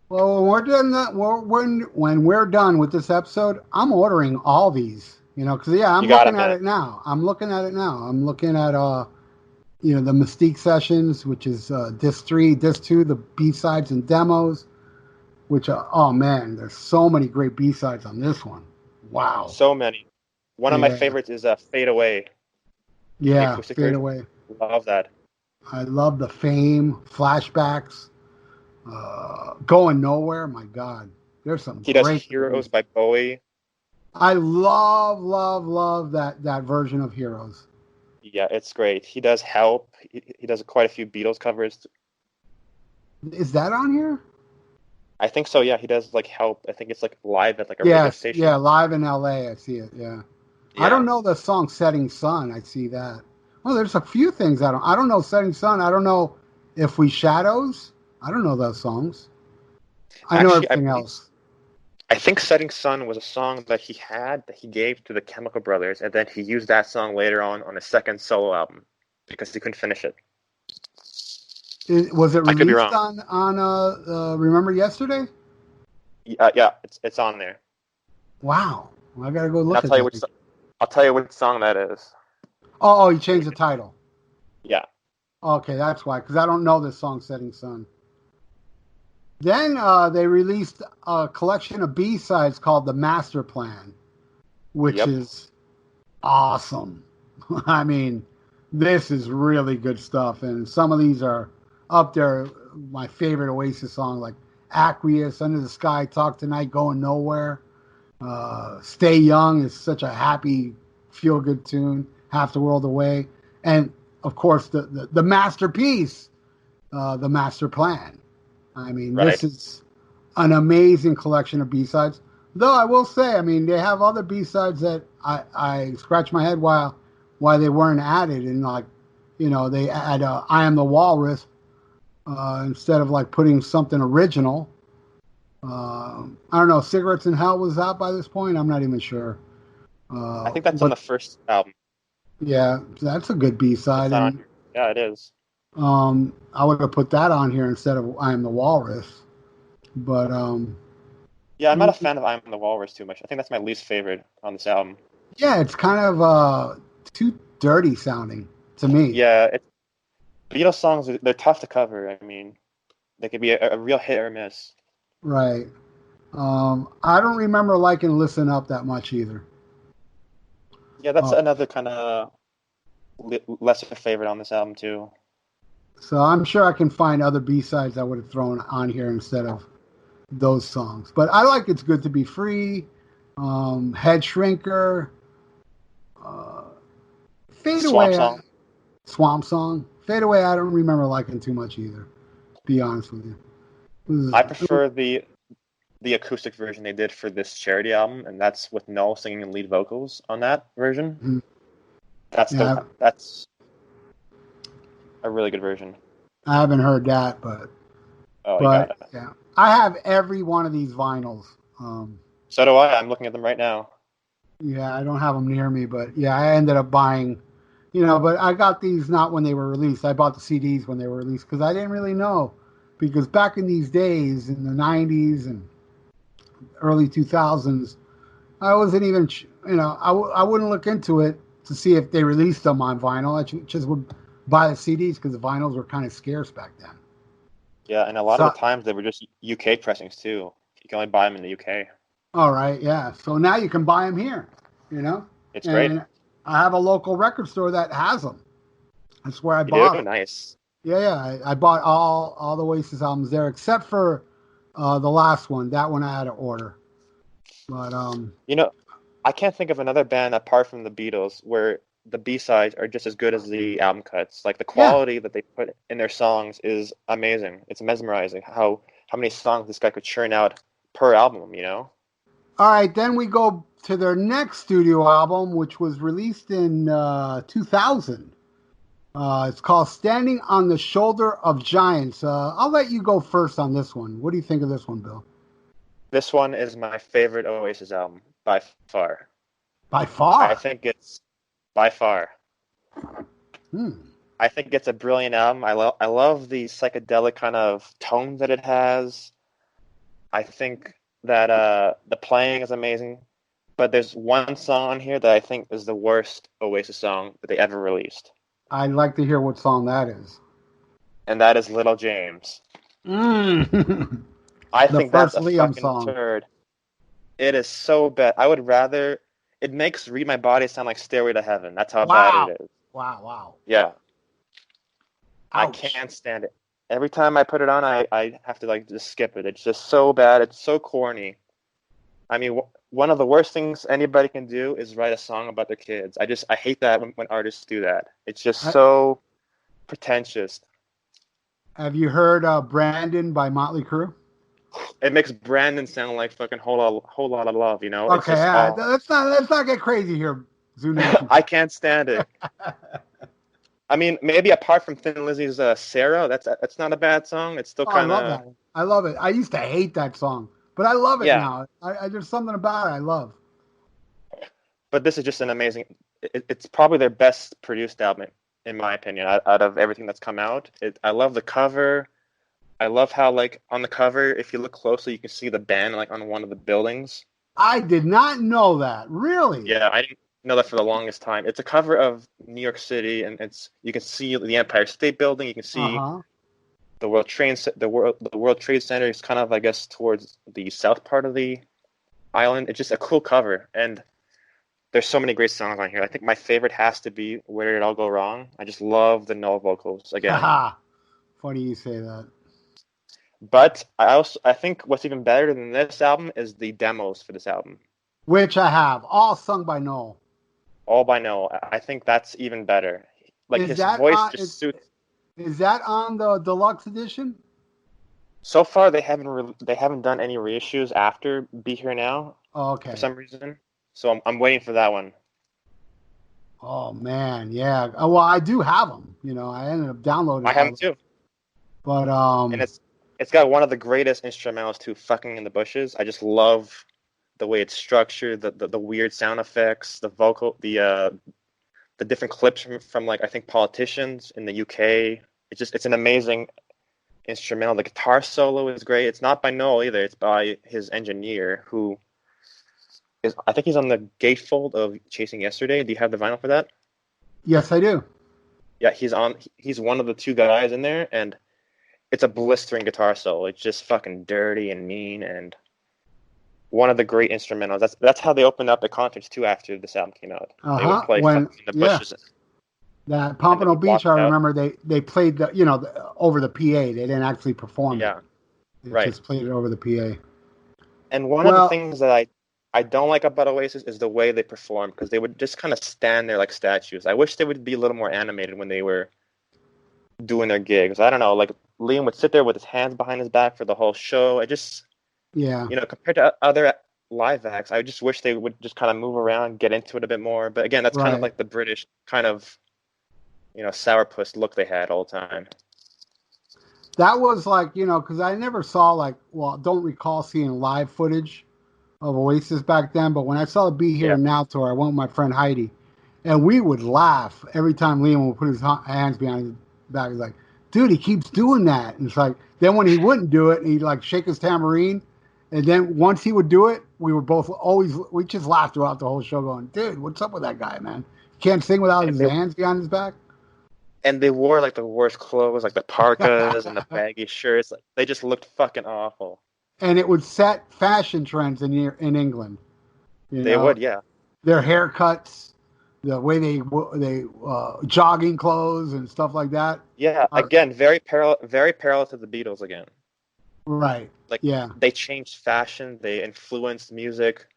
Well, when we're done that, when we're done with this episode, I'm ordering all these. Because I'm You got looking it, at man. it now. I'm looking at the Mystique Sessions, which is disc 3, disc 2, the B-sides and demos, which are, oh man, there's so many great B-sides on this one. Wow. So many. One of my Yeah. favorites is Fade Away, the Yeah, acoustic Fade version. Away. Love that. I love the Fame, Flashbacks, Going Nowhere. My God, there's some He does great. Heroes by Bowie. I love that version of Heroes. Yeah, it's great. He does Help. He does quite a few Beatles covers. Is that on here? I think so, yeah. He does like Help. I think it's like live at like a radio Yes, station. yeah, live in LA. I see it. Yeah. I Yeah. don't know the song Setting Sun. I see that. Well, there's a few things I don't know Setting Sun. I don't know If We Shadows. I don't know those songs. I know Actually, everything else. I think Setting Sun was a song that he gave to the Chemical Brothers, and then he used that song later on a second solo album because he couldn't finish it. Was it I could be released wrong. on Remember Yesterday? Yeah, it's on there. Wow. Well, I gotta go And look at that. I'll tell you which song that is. Oh, you changed the title. Yeah. Okay, that's why, because I don't know this song, Setting Sun. Then they released a collection of B-sides called The Master Plan, which Yep. is awesome. I mean, this is really good stuff, and some of these are up there. My favorite Oasis song, like Aqueous, Under the Sky, Talk Tonight, Going Nowhere. Stay Young is such a happy, feel-good tune. Half the World Away. And, of course, the masterpiece, The Master Plan. I mean, Right. This is an amazing collection of B-sides. Though I will say, I mean, they have other B-sides that I scratch my head why they weren't added. And, like, they add I Am the Walrus instead of, like, putting something original. I don't know. Cigarettes in Hell was out by this point. I'm not even sure. I think that's on the first album. Yeah, that's a good B-side. It's not on And here. Yeah, it is. I would have put that on here instead of I Am the Walrus. But Yeah, I'm not a fan of I Am the Walrus too much. I think that's my least favorite on this album. yeah, it's kind of too dirty sounding to me. Yeah, Beatles songs, they're tough to cover. I mean, they could be a real hit or miss. Right. I don't remember liking Listen Up that much either. Yeah, that's another kind of lesser favorite on this album too. So I'm sure I can find other B-sides I would have thrown on here instead of those songs. But I like It's Good to Be Free, Head Shrinker, Fade Swamp Away. Song. Swamp Song. Fade Away I don't remember liking too much either, to be honest with you. I prefer the acoustic version they did for this charity album, and that's with Noel singing and lead vocals on that version. Mm-hmm. That's a really good version. I haven't heard that, but You got it. yeah, I have every one of these vinyls. So do I. I'm looking at them right now. Yeah, I don't have them near me, but yeah, I ended up buying, but I got these not when they were released. I bought the CDs when they were released because I didn't really know. Because back in these days, in the 90s and early 2000s, I wasn't even, I wouldn't look into it to see if they released them on vinyl. I just would buy the CDs because the vinyls were kind of scarce back then. Yeah, and a lot of the times they were just UK pressings too. You can only buy them in the UK. All right, yeah. So now you can buy them here, It's great. I have a local record store that has them. That's where I bought them. Nice. Yeah. I bought all the Oasis albums there except for the last one. That one I had to order. But I can't think of another band apart from the Beatles where the B-sides are just as good as the album cuts. Like the quality that they put in their songs is amazing. It's mesmerizing how many songs this guy could churn out per album, All right, then we go to their next studio album, which was released in 2000. It's called Standing on the Shoulder of Giants. I'll let you go first on this one. What do you think of this one, Bill? This one is my favorite Oasis album by far. By far? I think it's by far. I think it's a brilliant album. I love the psychedelic kind of tones that it has. I think that the playing is amazing. But there's one song on here that I think is the worst Oasis song that they ever released. I'd like to hear what song that is. And that is Little James. I think that's a Liam fucking song. turd. It is so bad. I would rather... It makes Read My Body sound like Stairway to Heaven. That's how bad it is. Wow. Yeah. Ouch. I can't stand it. Every time I put it on, I have to like just skip it. It's just so bad. It's so corny. I mean, one of the worst things anybody can do is write a song about their kids. I hate that when artists do that. It's just so pretentious. Have you heard Brandon by Motley Crue? It makes Brandon sound like fucking whole lot of love, you know? Okay, let's not get crazy here, Zoonation. I can't stand it. I mean, maybe apart from Thin Lizzy's Sarah, that's not a bad song. It's still kind of... I love that one. I love it. I used to hate that song, but I love it now. There's something about it I love. But this is just an amazing... It's probably their best produced album, in my opinion, out of everything that's come out. I love the cover. I love how, like, on the cover, if you look closely, you can see the band, like, on one of the buildings. I did not know that. Really? Yeah, I didn't know that for the longest time. It's a cover of New York City, and you can see the Empire State Building. You can see the World Trade Center is kind of, I guess, towards the south part of the island. It's just a cool cover, and there's so many great songs on here. I think my favorite has to be Where Did It All Go Wrong? I just love the Noel vocals again. Funny you say that. But I think what's even better than this album is the demos for this album. Which I have, all sung by Noel. All by Noel. I think that's even better. Like his voice just suits. Is that on the deluxe edition? So far, they haven't done any reissues after Be Here Now. Oh, okay. For some reason, so I'm waiting for that one. Oh man, yeah. Well, I do have them. You know, I ended up downloading. I have them too. But and it's got one of the greatest instrumentals too, "Fucking in the Bushes." I just love the way it's structured, the weird sound effects, the vocal, the different clips from like I think Politicians in the UK. It's an amazing instrumental. The guitar solo is great. It's not by Noel either. It's by his engineer, who is, I think he's on the gatefold of Chasing Yesterday. Do you have the vinyl for that? Yes, I do. Yeah, he's one of the two guys in there, and it's a blistering guitar solo. It's just fucking dirty and mean, and one of the great instrumentals. That's how they opened up the concerts too after this album came out. They would play Fucking in the Bushes. That Pompano Beach, I remember they played over the PA. They didn't actually perform. Yeah, they just played it over the PA. And one of the things that I don't like about Oasis is the way they perform, because they would just kind of stand there like statues. I wish they would be a little more animated when they were doing their gigs. I don't know, like Liam would sit there with his hands behind his back for the whole show. Compared to other live acts, I just wish they would just kind of move around, get into it a bit more. But again, that's kind of like the British kind of, sourpuss look they had all the time. That was like, because I never saw don't recall seeing live footage of Oasis back then, but when I saw the Be Here Now tour, I went with my friend Heidi, and we would laugh every time Liam would put his hands behind his back. He's like, dude, he keeps doing that. And it's like, then when he wouldn't do it, he'd like shake his tambourine, and then once he would do it, we just laughed throughout the whole show going, dude, what's up with that guy, man? He can't sing without his hands behind his back. And they wore like the worst clothes, like the parkas and the baggy shirts. Like, they just looked fucking awful. And it would set fashion trends in England. They would, yeah. Their haircuts, the way they jogging clothes and stuff like that. Yeah, again, very parallel to the Beatles again. Right. Like, they changed fashion, they influenced music,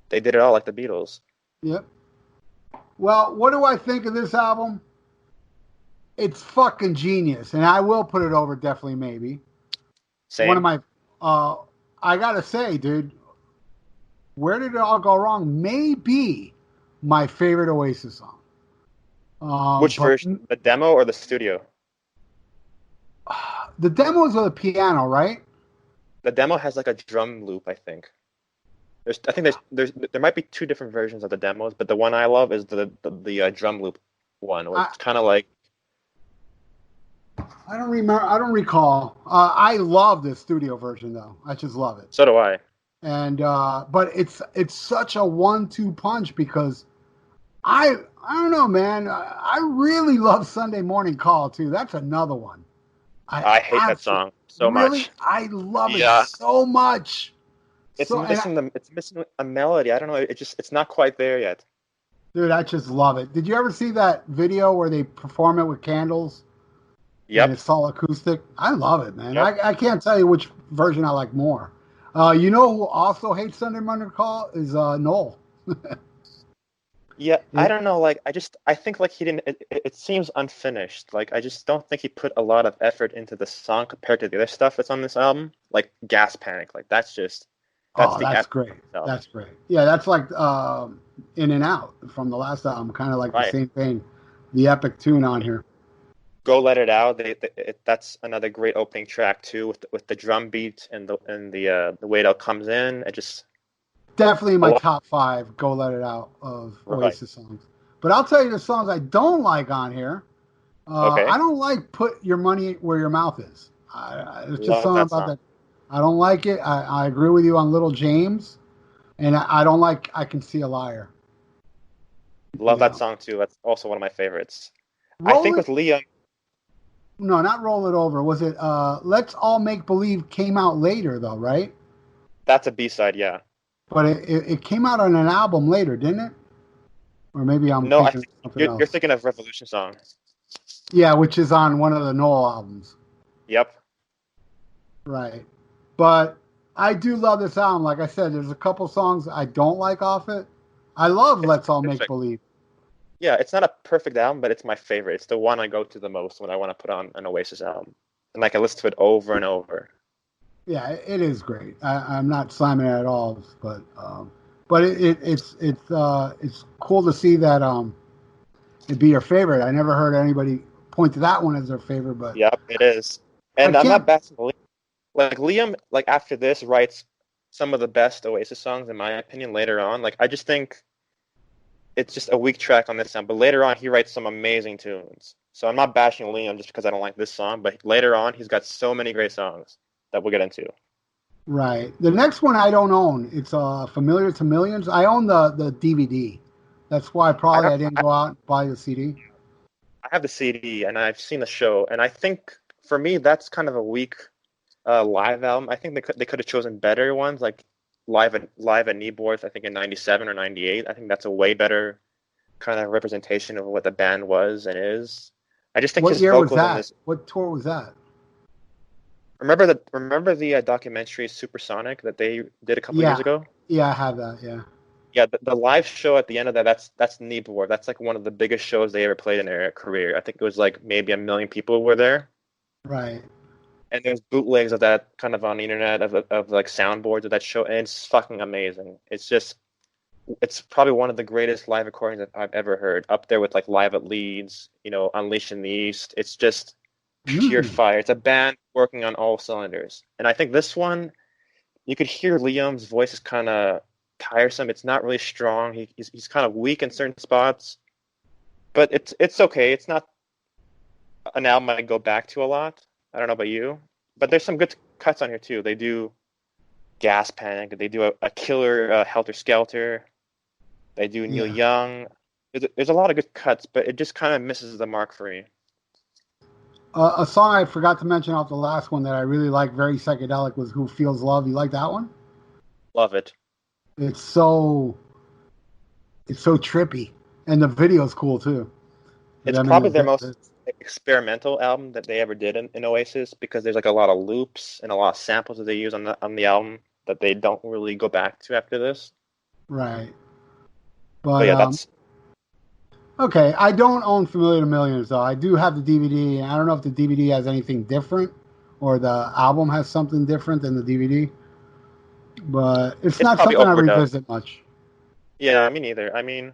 they did it all like the Beatles. Yep. Well, what do I think of this album? It's fucking genius, and I will put it over Definitely Maybe. Same. One of my, I gotta say, dude, Where Did It All Go Wrong may be my favorite Oasis song. Which version? The demo or the studio? The demos are the piano, right? The demo has like a drum loop, I think. There might be two different versions of the demos, but the one I love is the drum loop one. It's kind of like. I don't remember. I don't recall. I love the studio version though. I just love it. So do I. And but it's such a 1-2 punch because I don't know, man. I really love Sunday Morning Call too. That's another one. I hate that song so much. I love it so much. It's missing a melody. I don't know. It's not quite there yet. Dude, I just love it. Did you ever see that video where they perform it with candles? Yep. And it's all acoustic. I love it, man. Yep. I can't tell you which version I like more. You know who also hates Sunday Morning Call is Noel. Yeah, I don't know. Like, I think like he didn't. It seems unfinished. Like, I just don't think he put a lot of effort into the song compared to the other stuff that's on this album. Like Gas Panic. Like that's great. Album. That's great. Yeah, that's like In and Out from the last album. Kind of like the same thing. The epic tune on here. Go Let It Out. That's another great opening track too, with the drum beat and the way it all comes in. It just. Definitely my top 5 Go Let It Out of Oasis songs. But I'll tell you the songs I don't like on here. Okay. I don't like Put Your Money Where Your Mouth Is. It's just something about that. I don't like it. I agree with you on Little James. And I don't like I Can See a Liar. Love that song too. That's also one of my favorites. I think with Liam. No, not Roll It Over. Was it Let's All Make Believe came out later though, right? That's a B-side, yeah. But it came out on an album later, didn't it? Or maybe I'm thinking of something else. You're thinking of Revolution Song. Yeah, which is on one of the Noel albums. Yep. Right. But I do love this album. Like I said, there's a couple songs I don't like off it. I love Let's All Make Believe. Yeah, it's not a perfect album, but it's my favorite. It's the one I go to the most when I want to put on an Oasis album. And like I listen to it over and over. Yeah, it is great. I'm not slamming it at all, but it's cool to see that it'd be your favorite. I never heard anybody point to that one as their favorite, but yep, it is. And I'm not bashing Liam. Like Liam, like after this, writes some of the best Oasis songs in my opinion. Later on, like I just think it's just a weak track on this sound, but later on he writes some amazing tunes. So I'm not bashing Liam just because I don't like this song, but later on he's got so many great songs that we'll get into. Right. The next one I don't own. It's Familiar to Millions. I own the DVD. That's why I didn't go out and buy the CD. I have the CD and I've seen the show, and I think for me that's kind of a weak live album. I think they could have chosen better ones, like live at Nieborth. I think in '97 or '98. I think that's a way better kind of representation of what the band was and is. I just think what year was that? What tour was that? Remember the documentary Supersonic that they did a couple years ago? Yeah, I have that. Yeah. Yeah, the live show at the end of that's Niebuhr. That's like one of the biggest shows they ever played in their career. I think it was like maybe 1 million people were there. Right. And there's bootlegs of that kind of on the internet of like soundboards of that show, and it's fucking amazing. It's probably one of the greatest live recordings that I've ever heard. Up there with like Live at Leeds, Unleashed in the East. It's just pure fire. It's a band working on all cylinders. And I think this one, you could hear Liam's voice is kind of tiresome. It's not really strong. He's kind of weak in certain spots. But it's okay. It's not an album I go back to a lot. I don't know about you. But there's some good cuts on here too. They do Gas Panic. They do a killer Helter Skelter. They do Neil Young. There's a lot of good cuts, but it just kind of misses the mark for me. A song I forgot to mention off the last one that I really like, very psychedelic, was Who Feels Love. You like that one? Love it. It's so trippy. And the video's cool, too. It's probably their most experimental album that they ever did in Oasis, because there's like a lot of loops and a lot of samples that they use on the album that they don't really go back to after this. Right. But yeah, that's... Okay, I don't own Familiar to Millions, though. I do have the DVD, and I don't know if the DVD has anything different or the album has something different than the DVD. but it's It's not probably something I overdone. revisit much. Yeah, me neither. I mean,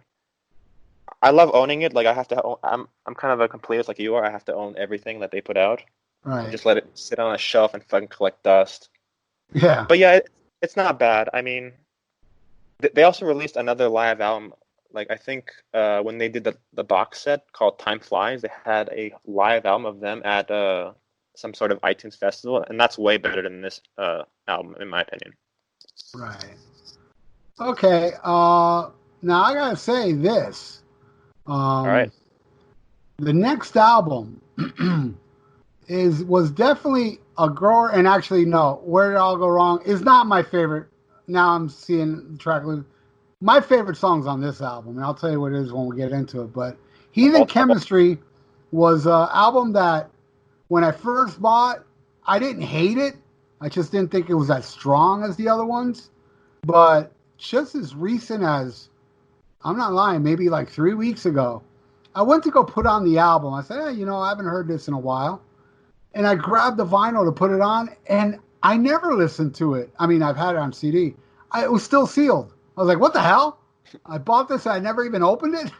I love owning it. Like I have to. I'm kind of a completist like you are. I have to own everything that they put out and Right. just let it sit on a shelf and fucking collect dust. Yeah. But yeah, it's not bad. I mean, they also released another live album. Like I think when they did the box set called Time Flies, they had a live album of them at some sort of iTunes festival, and that's way better than this album, in my opinion. Right. Okay. Now I gotta say this. All right. Um, the next album was definitely a grower, and actually, no, where did it all go wrong? Is not my favorite. Now I'm seeing the track list. My favorite songs on this album, and I'll tell you what it is when we get into it. But Heathen Of all, Chemistry was an album that when I first bought, I didn't hate it. I just didn't think it was as strong as the other ones. But just as recent as, I'm not lying, maybe like 3 weeks ago, I went to go put on the album. I said, I haven't heard this in a while. And I grabbed the vinyl to put it on, and I never listened to it. I mean, I've had it on CD. It was still sealed. I was like, what the hell? I bought this, I never even opened it,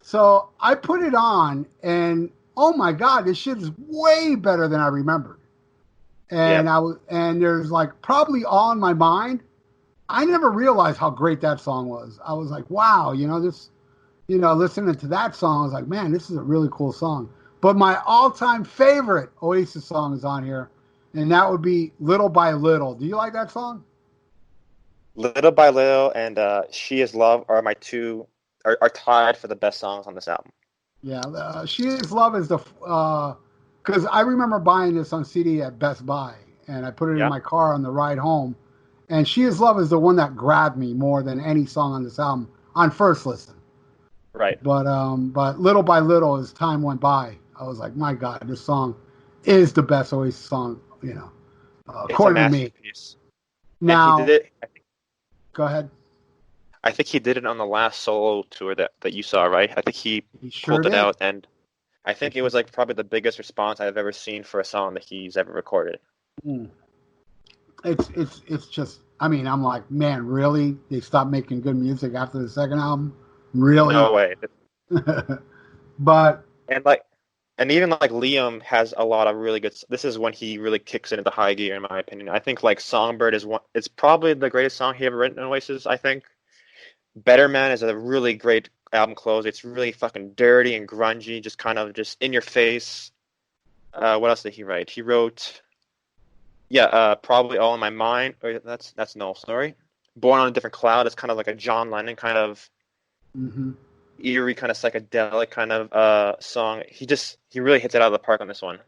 So I put it on, and oh my God, this shit is way better than I remembered. yeah, And there's like probably all in my mind. I never realized how great that song was. I was like, wow, listening to that song, I was like, man, this is a really cool song. But my all-time favorite Oasis song is on here, and that would be Little by Little. Do you like that song? Little by Little and She Is Love are my two are tied for the best songs on this album. Yeah, She Is Love is the because I remember buying this on CD at Best Buy, and I put it in Yeah, my car on the ride home. And She Is Love is the one that grabbed me more than any song on this album on first listen. right. But Little by Little, as time went by, I was like, my God, this song is the best Oasis song, It's a according to me. masterpiece, and he did Now, it. go ahead. I think he did it on the last solo tour that you saw, right? I think he He sure pulled it did. out, and I think it was like probably the biggest response I've ever seen for a song that he's ever recorded. Mm. It's just. I mean, I'm like, man, really? They stopped making good music after the second album? Really? No way. But And like, and even like Liam has a lot of really good. This is when he really kicks it into high gear, in my opinion. I think like Songbird is one. It's probably the greatest song he ever written in Oasis. I think Better Man is a really great album close. It's really fucking dirty and grungy, just kind of just in your face. What else did he write? He wrote, yeah, probably All in My Mind. Or that's Noel. Sorry, Born on a Different Cloud is kind of like a John Lennon kind of mm-hmm. eerie, kind of psychedelic kind of song. He really hits it out of the park on this one.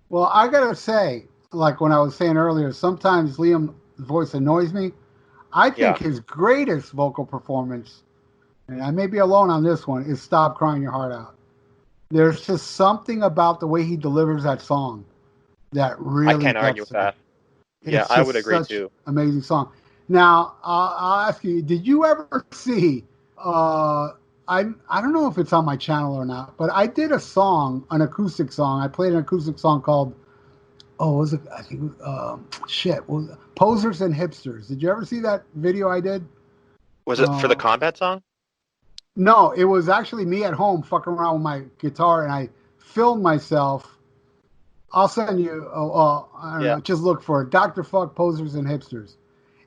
Well, I gotta say, like when I was saying earlier, sometimes Liam's voice annoys me. I think Yeah, his greatest vocal performance, and I may be alone on this one, is Stop Crying Your Heart Out. There's just something about the way he delivers that song that I really can't argue gets with to me. that. Yeah, It's I would just agree such too. amazing song. Now, I'll ask you, did you ever see, I don't know if it's on my channel or not, but I did a song, an acoustic song. I played an acoustic song called, oh, was it, I think, Posers and Hipsters. Did you ever see that video I did? Was it for the Uh, combat song? no, it was actually me at home fucking around with my guitar, and I filmed myself. I'll send you. I don't Yeah, know. Just look for it. Dr. Fuck Posers and Hipsters.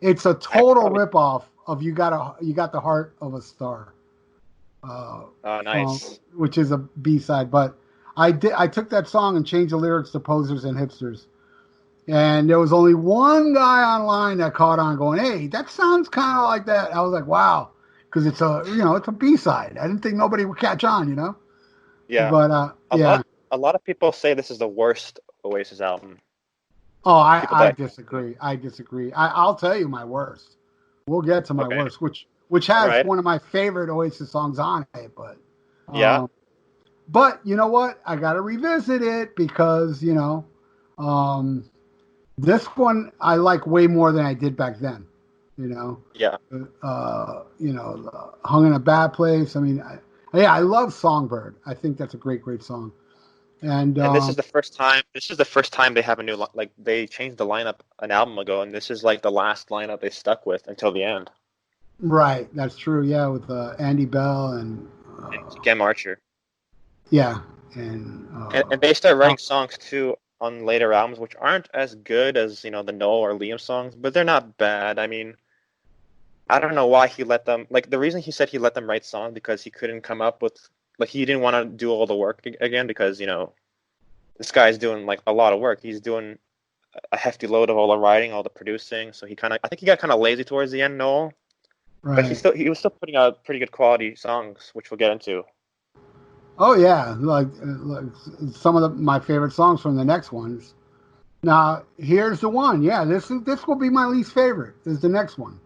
It's a I total probably. ripoff of You Got the Heart of a Star, Oh, from nice. which is a B side. But I took that song and changed the lyrics to Posers and Hipsters. And there was only one guy online that caught on, going, "Hey, that sounds kind of like that." I was like, "Wow," because it's a B side. I didn't think nobody would catch on. Yeah, But a yeah. lot a lot of people say this is the worst Oasis album. Oh, I, People I that disagree. I disagree. I'll tell you my worst. We'll get to my okay, worst, which all has right, one of my favorite Oasis songs on it. yeah, Um, but you know what? I got to revisit it because um, this one I like way more than I did back then. You know, yeah, Hung in a Bad Place. I mean, yeah, I love Songbird. I think that's a great, great song. And this is the first time. This is the first time they have a new like they changed the lineup an album ago, and this is like the last lineup they stuck with until the end. right, that's true. Yeah, with Andy Bell and And Gem Archer, yeah, and and they start writing songs too on later albums, which aren't as good as the Noel or Liam songs, but they're not bad. I mean, I don't know why he let them. Like the reason he said he let them write songs because he couldn't come up with like he didn't want to do all the work again because this guy's doing like a lot of work. He's doing a hefty load of all the writing, all the producing. So I think he got kind of lazy towards the end, Noel. But right. he was still putting out pretty good quality songs, which we'll get into. Oh yeah, like some of my favorite songs from the next ones. Now here's the one. Yeah, this will be my least favorite. Is the next one.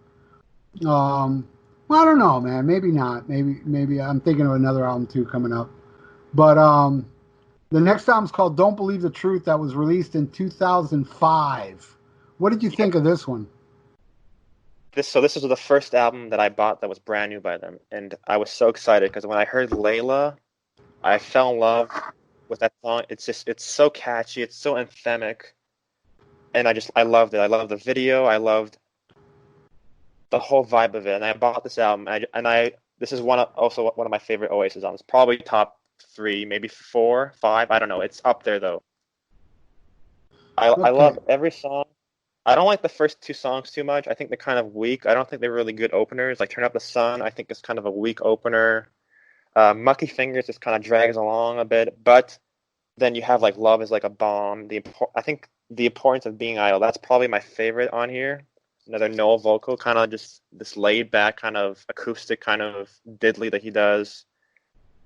Well, I don't know, man. Maybe not. Maybe I'm thinking of another album too coming up. But the next album's called "Don't Believe the Truth" that was released in 2005. What did you think of this one? This was the first album that I bought that was brand new by them, and I was so excited because when I heard Layla, I fell in love with that song. It's so catchy, it's so anthemic, and I loved it. I loved the video, I loved the whole vibe of it, and I bought this album. This is also one of my favorite Oasis albums, probably top 3, maybe 4, 5. I don't know. It's up there though. I Okay. love every song. I don't like the first 2 songs too much. I think they're kind of weak. I don't think they're really good openers. Like Turn Up the Sun, I think it's kind of a weak opener. Mucky Fingers just kind of drags along a bit, but then you have like Love Is Like a Bomb. I think The Importance of Being Idle. That's probably my favorite on here. Another Noel vocal, kind of just this laid back kind of acoustic kind of diddly that he does.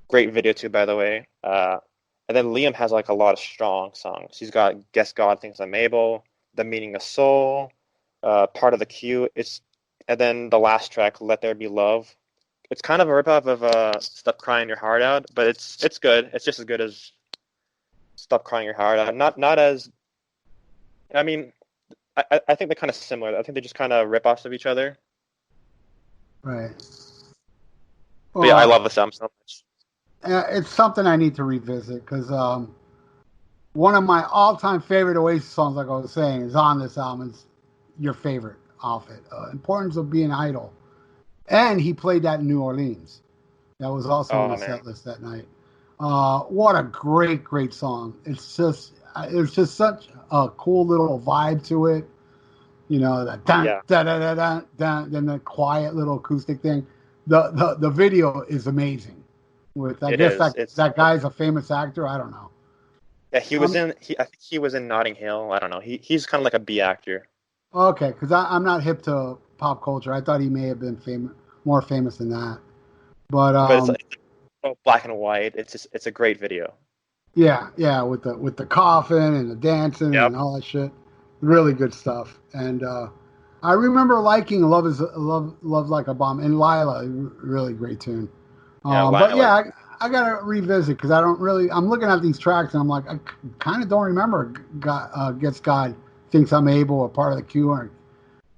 Great video too, by the way. And then Liam has like a lot of strong songs. He's got Guess God Thinks I'm Able, The Meaning of Soul, Part of the Queue. And then the last track, Let There Be Love. It's kind of a ripoff of Stop Crying Your Heart Out, but it's good. It's just as good as Stop Crying Your Heart Out. Not as. I mean, I think they're kind of similar. I think they're just kind of ripoffs of each other. Right. But yeah, I Well, love this album so much. it's something I need to revisit because one of my all-time favorite Oasis songs, like I was saying, is on this album. It's your favorite off it. Importance of Being Idle. And he played that in New Orleans. That was also on the set list that night. What a great, great song. It's just such a cool little vibe to it. That dun, da, da, da, da, da, then the quiet little acoustic thing. The video is amazing. I guess that guy's a famous actor. I don't know. Yeah, I think he was in Notting Hill. I don't know. He's kind of like a B actor. Okay, because I'm not hip to pop culture. I thought he may have been more famous than that. But it's black and white. It's a great video. Yeah, with the coffin and the dancing and all that shit. Really good stuff. And I remember liking Love Like a Bomb and Lila, really great tune. But yeah, I gotta revisit because I'm looking at these tracks and I'm like, I kind of don't remember Guess God Thinks I'm Able or Part of the Queue.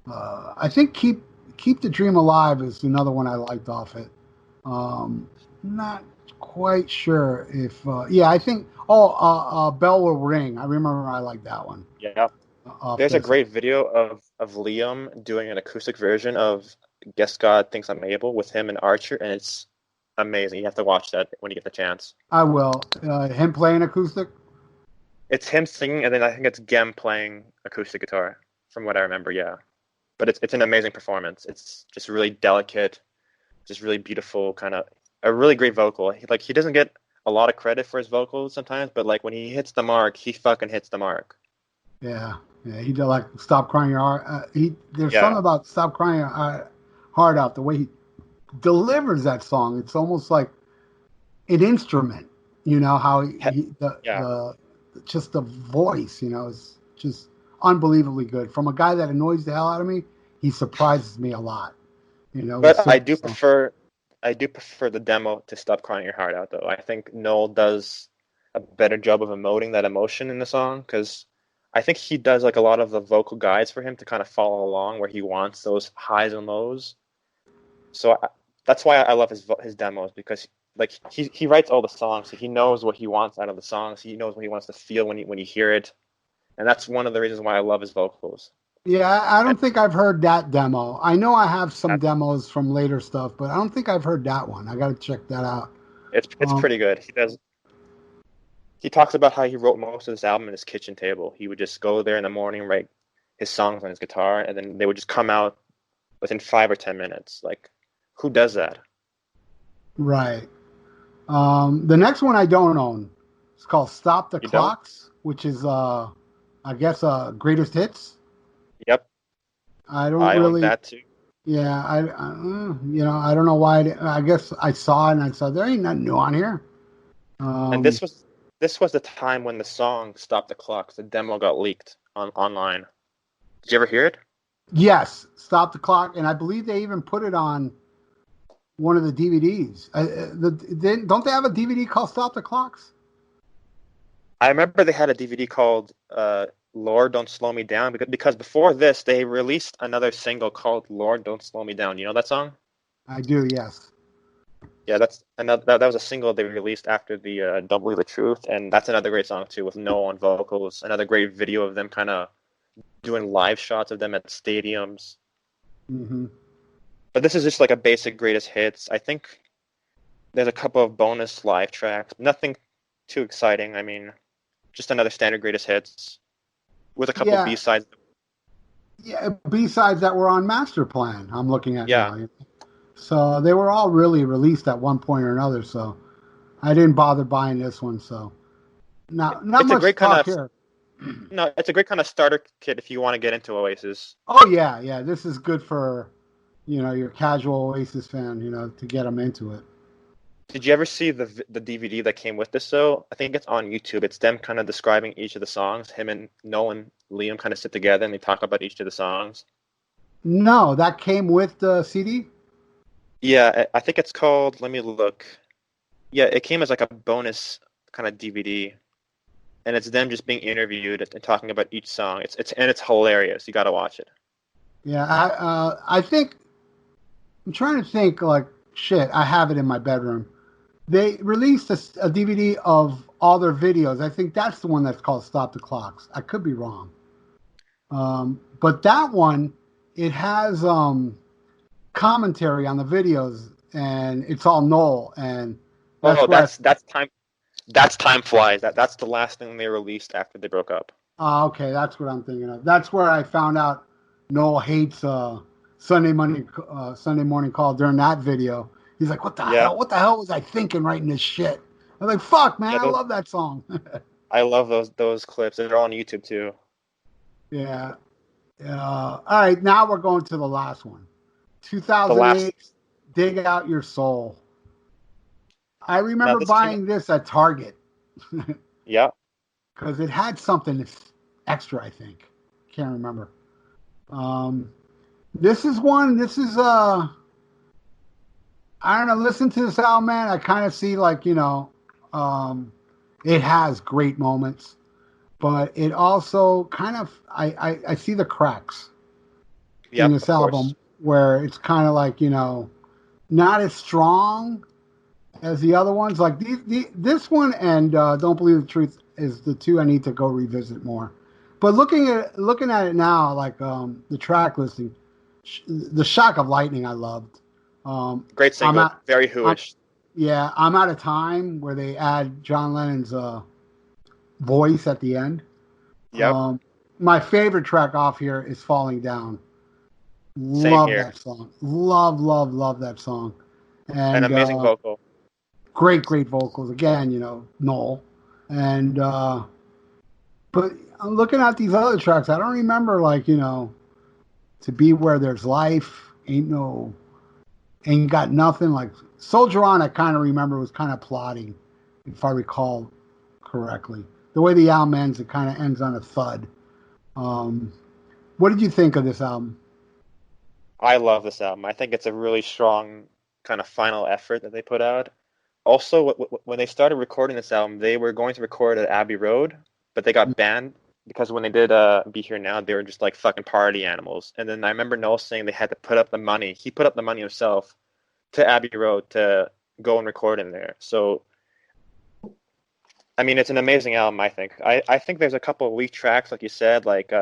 I think Keep the Dream Alive is another one I liked off it. Not quite sure if I think Bell Will Ring. I remember I liked that one. Yeah. There's a great video of Liam doing an acoustic version of Guess God Thinks I'm Able with him and Archer, and it's amazing. You have to watch that when you get the chance. I will. Him playing acoustic? It's him singing, and then I think it's Gem playing acoustic guitar, from what I remember, yeah. But it's an amazing performance. It's just really delicate, just really beautiful, kind of a really great vocal. He doesn't get a lot of credit for his vocals sometimes, but like when he hits the mark, he fucking hits the mark. Yeah. He did like Stop Crying Your Heart. There's something about Stop Crying Your Heart Out. The way he delivers that song, it's almost like an instrument. How just the voice. Is just unbelievably good. From a guy that annoys the hell out of me, he surprises me a lot. But I do prefer the demo to Stop Crying Your Heart Out, though. I think Noel does a better job of emoting that emotion in the song because I think he does like a lot of the vocal guides for him to kind of follow along where he wants those highs and lows. So that's why I love his demos because like he writes all the songs, so he knows what he wants out of the songs. He knows what he wants to feel when you hear it, and that's one of the reasons why I love his vocals. Yeah, I And don't think I've heard that demo. I know I have some that's, demos from later stuff, but I don't think I've heard that one. I got to check that out. it's Um, pretty good. He talks about how he wrote most of this album in his kitchen table. He would just go there in the morning, write his songs on his guitar, and then they would just come out within 5 or 10 minutes. Like, who does that? right. The next one I don't own. It's called "Stop the You don't? Clocks," which is, I guess, greatest hits. Yep, I don't I own really. that too. Yeah, I don't know why. I guess I saw it and I saw there ain't nothing new on here. And Um, this was the time when the song "Stop the Clocks," the demo got leaked online. Did you ever hear it? yes, "Stop the Clock," and I believe they even put it on one of the DVDs. Don't they have a DVD called "Stop the Clocks"? I remember they had a DVD called "Lord Don't Slow Me Down" because before this they released another single called "Lord Don't Slow Me Down." You know that song? I do, yes. Yeah, that's another. That was a single they released after the "Don't Believe the Truth," and that's another great song too with Noel on vocals. Another great video of them kind of doing live shots of them at stadiums. Hmm. But this is just like a basic greatest hits. I think there's a couple of bonus live tracks. Nothing too exciting. I mean, just another standard greatest hits with a couple Yeah, B-sides. yeah. B-sides that were on Master Plan, I'm looking at Yeah, now. So they were all really released at one point or another. So I didn't bother buying this one. So not it's a much great to kind talk of here. no, it's a great kind of starter kit if you want to get into Oasis. Oh yeah, yeah. This is good for your casual Oasis fan. To get them into it. Did you ever see the DVD that came with this? Though I think it's on YouTube. It's them kind of describing each of the songs. Him and Noel and Liam kind of sit together and they talk about each of the songs. No, that came with the CD. Yeah, I think it's called. Let me look. Yeah, it came as like a bonus kind of DVD, and it's them just being interviewed and talking about each song. It's hilarious. You got to watch it. Yeah, I think I'm trying to think like shit. I have it in my bedroom. They released a DVD of all their videos. I think that's the one that's called "Stop the Clocks." I could be wrong, but that one it has commentary on the videos, and it's all Noel, and that's Oh, where that's Time Flies. That's the last thing they released after they broke up. okay, that's what I'm thinking of. That's where I found out Noel hates Sunday morning call during that video. He's like, "What the Yeah, hell? What the hell was I thinking writing this shit?" I'm like, "Fuck, man, yeah. I love that song." I love those clips. They're on YouTube too. Yeah. All right, now we're going to the last one. The last. 2008, Dig Out Your Soul. I Now remember this came. buying this at Target Yeah. because it had something extra, I think. Can't remember. Um, this is one, I don't know, listen to this album, man. I kind of see like, it has great moments, but it also kind of, I see the cracks in Yep. this Of course. album where it's kind of like, not as strong as the other ones. Like this one and Don't Believe the Truth is the two I need to go revisit more. But looking at it now, like the track listing, the Shock of Lightning I loved. Great I'm single. at, Very I'm, Whoish. yeah, I'm Out of Time where they add John Lennon's voice at the end. Yep. Um, my favorite track off here is Falling Down. Same Love here. that song. Love, love, love that song. An And amazing vocal. great vocals. Again, Noel. And but I'm looking at these other tracks. I don't remember like, To Be Where There's Life, Ain't Got Nothing. Like Soldier On, I kind of remember was kind of plotting, if I recall correctly. The way the album ends, it kind of ends on a thud. What did you think of this album? I love this album. I think it's a really strong kind of final effort that they put out. Also, when they started recording this album, they were going to record at Abbey Road, but they got banned because when they did Be Here Now, they were just like fucking party animals. And then I remember Noel saying they had to put up the money. He put up the money himself to Abbey Road to go and record in there. So, I mean, it's an amazing album, I think. I think there's a couple of weak tracks, like you said, like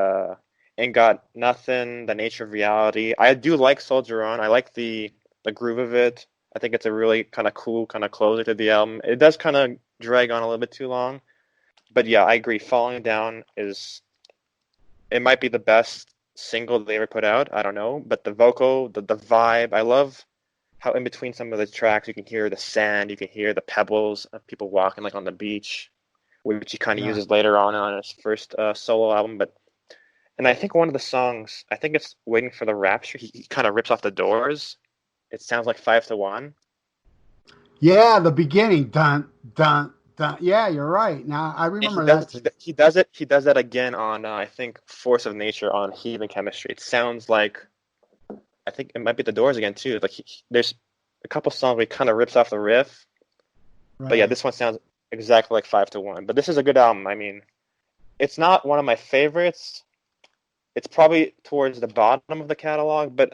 Ain't Got Nothing, The Nature of Reality. I do like Soldier On. I like the groove of it. I think it's a really kind of cool kind of closer to the album. It does kind of drag on a little bit too long. But yeah, I agree. Falling Down it might be the best single they ever put out. I don't know. But the vocal, the vibe, I love how in between some of the tracks you can hear the sand, you can hear the pebbles of people walking like on the beach, which he kind of Yeah. uses later on his first solo album. And I think one of the songs, I think it's Waiting for the Rapture, he kind of rips off the Doors. It sounds like 5-1. Yeah, the beginning. Dun, dun, dun. Yeah, you're right. Now, I And remember that too. he does it. He does that again on I think Force of Nature on Heathen Chemistry. It sounds like I think it might be the Doors again too. Like there's a couple songs where he kind of rips off the riff, but yeah, Right. this one sounds exactly like 5-1. But this is a good album. I mean, it's not one of my favorites. It's probably towards the bottom of the catalog, but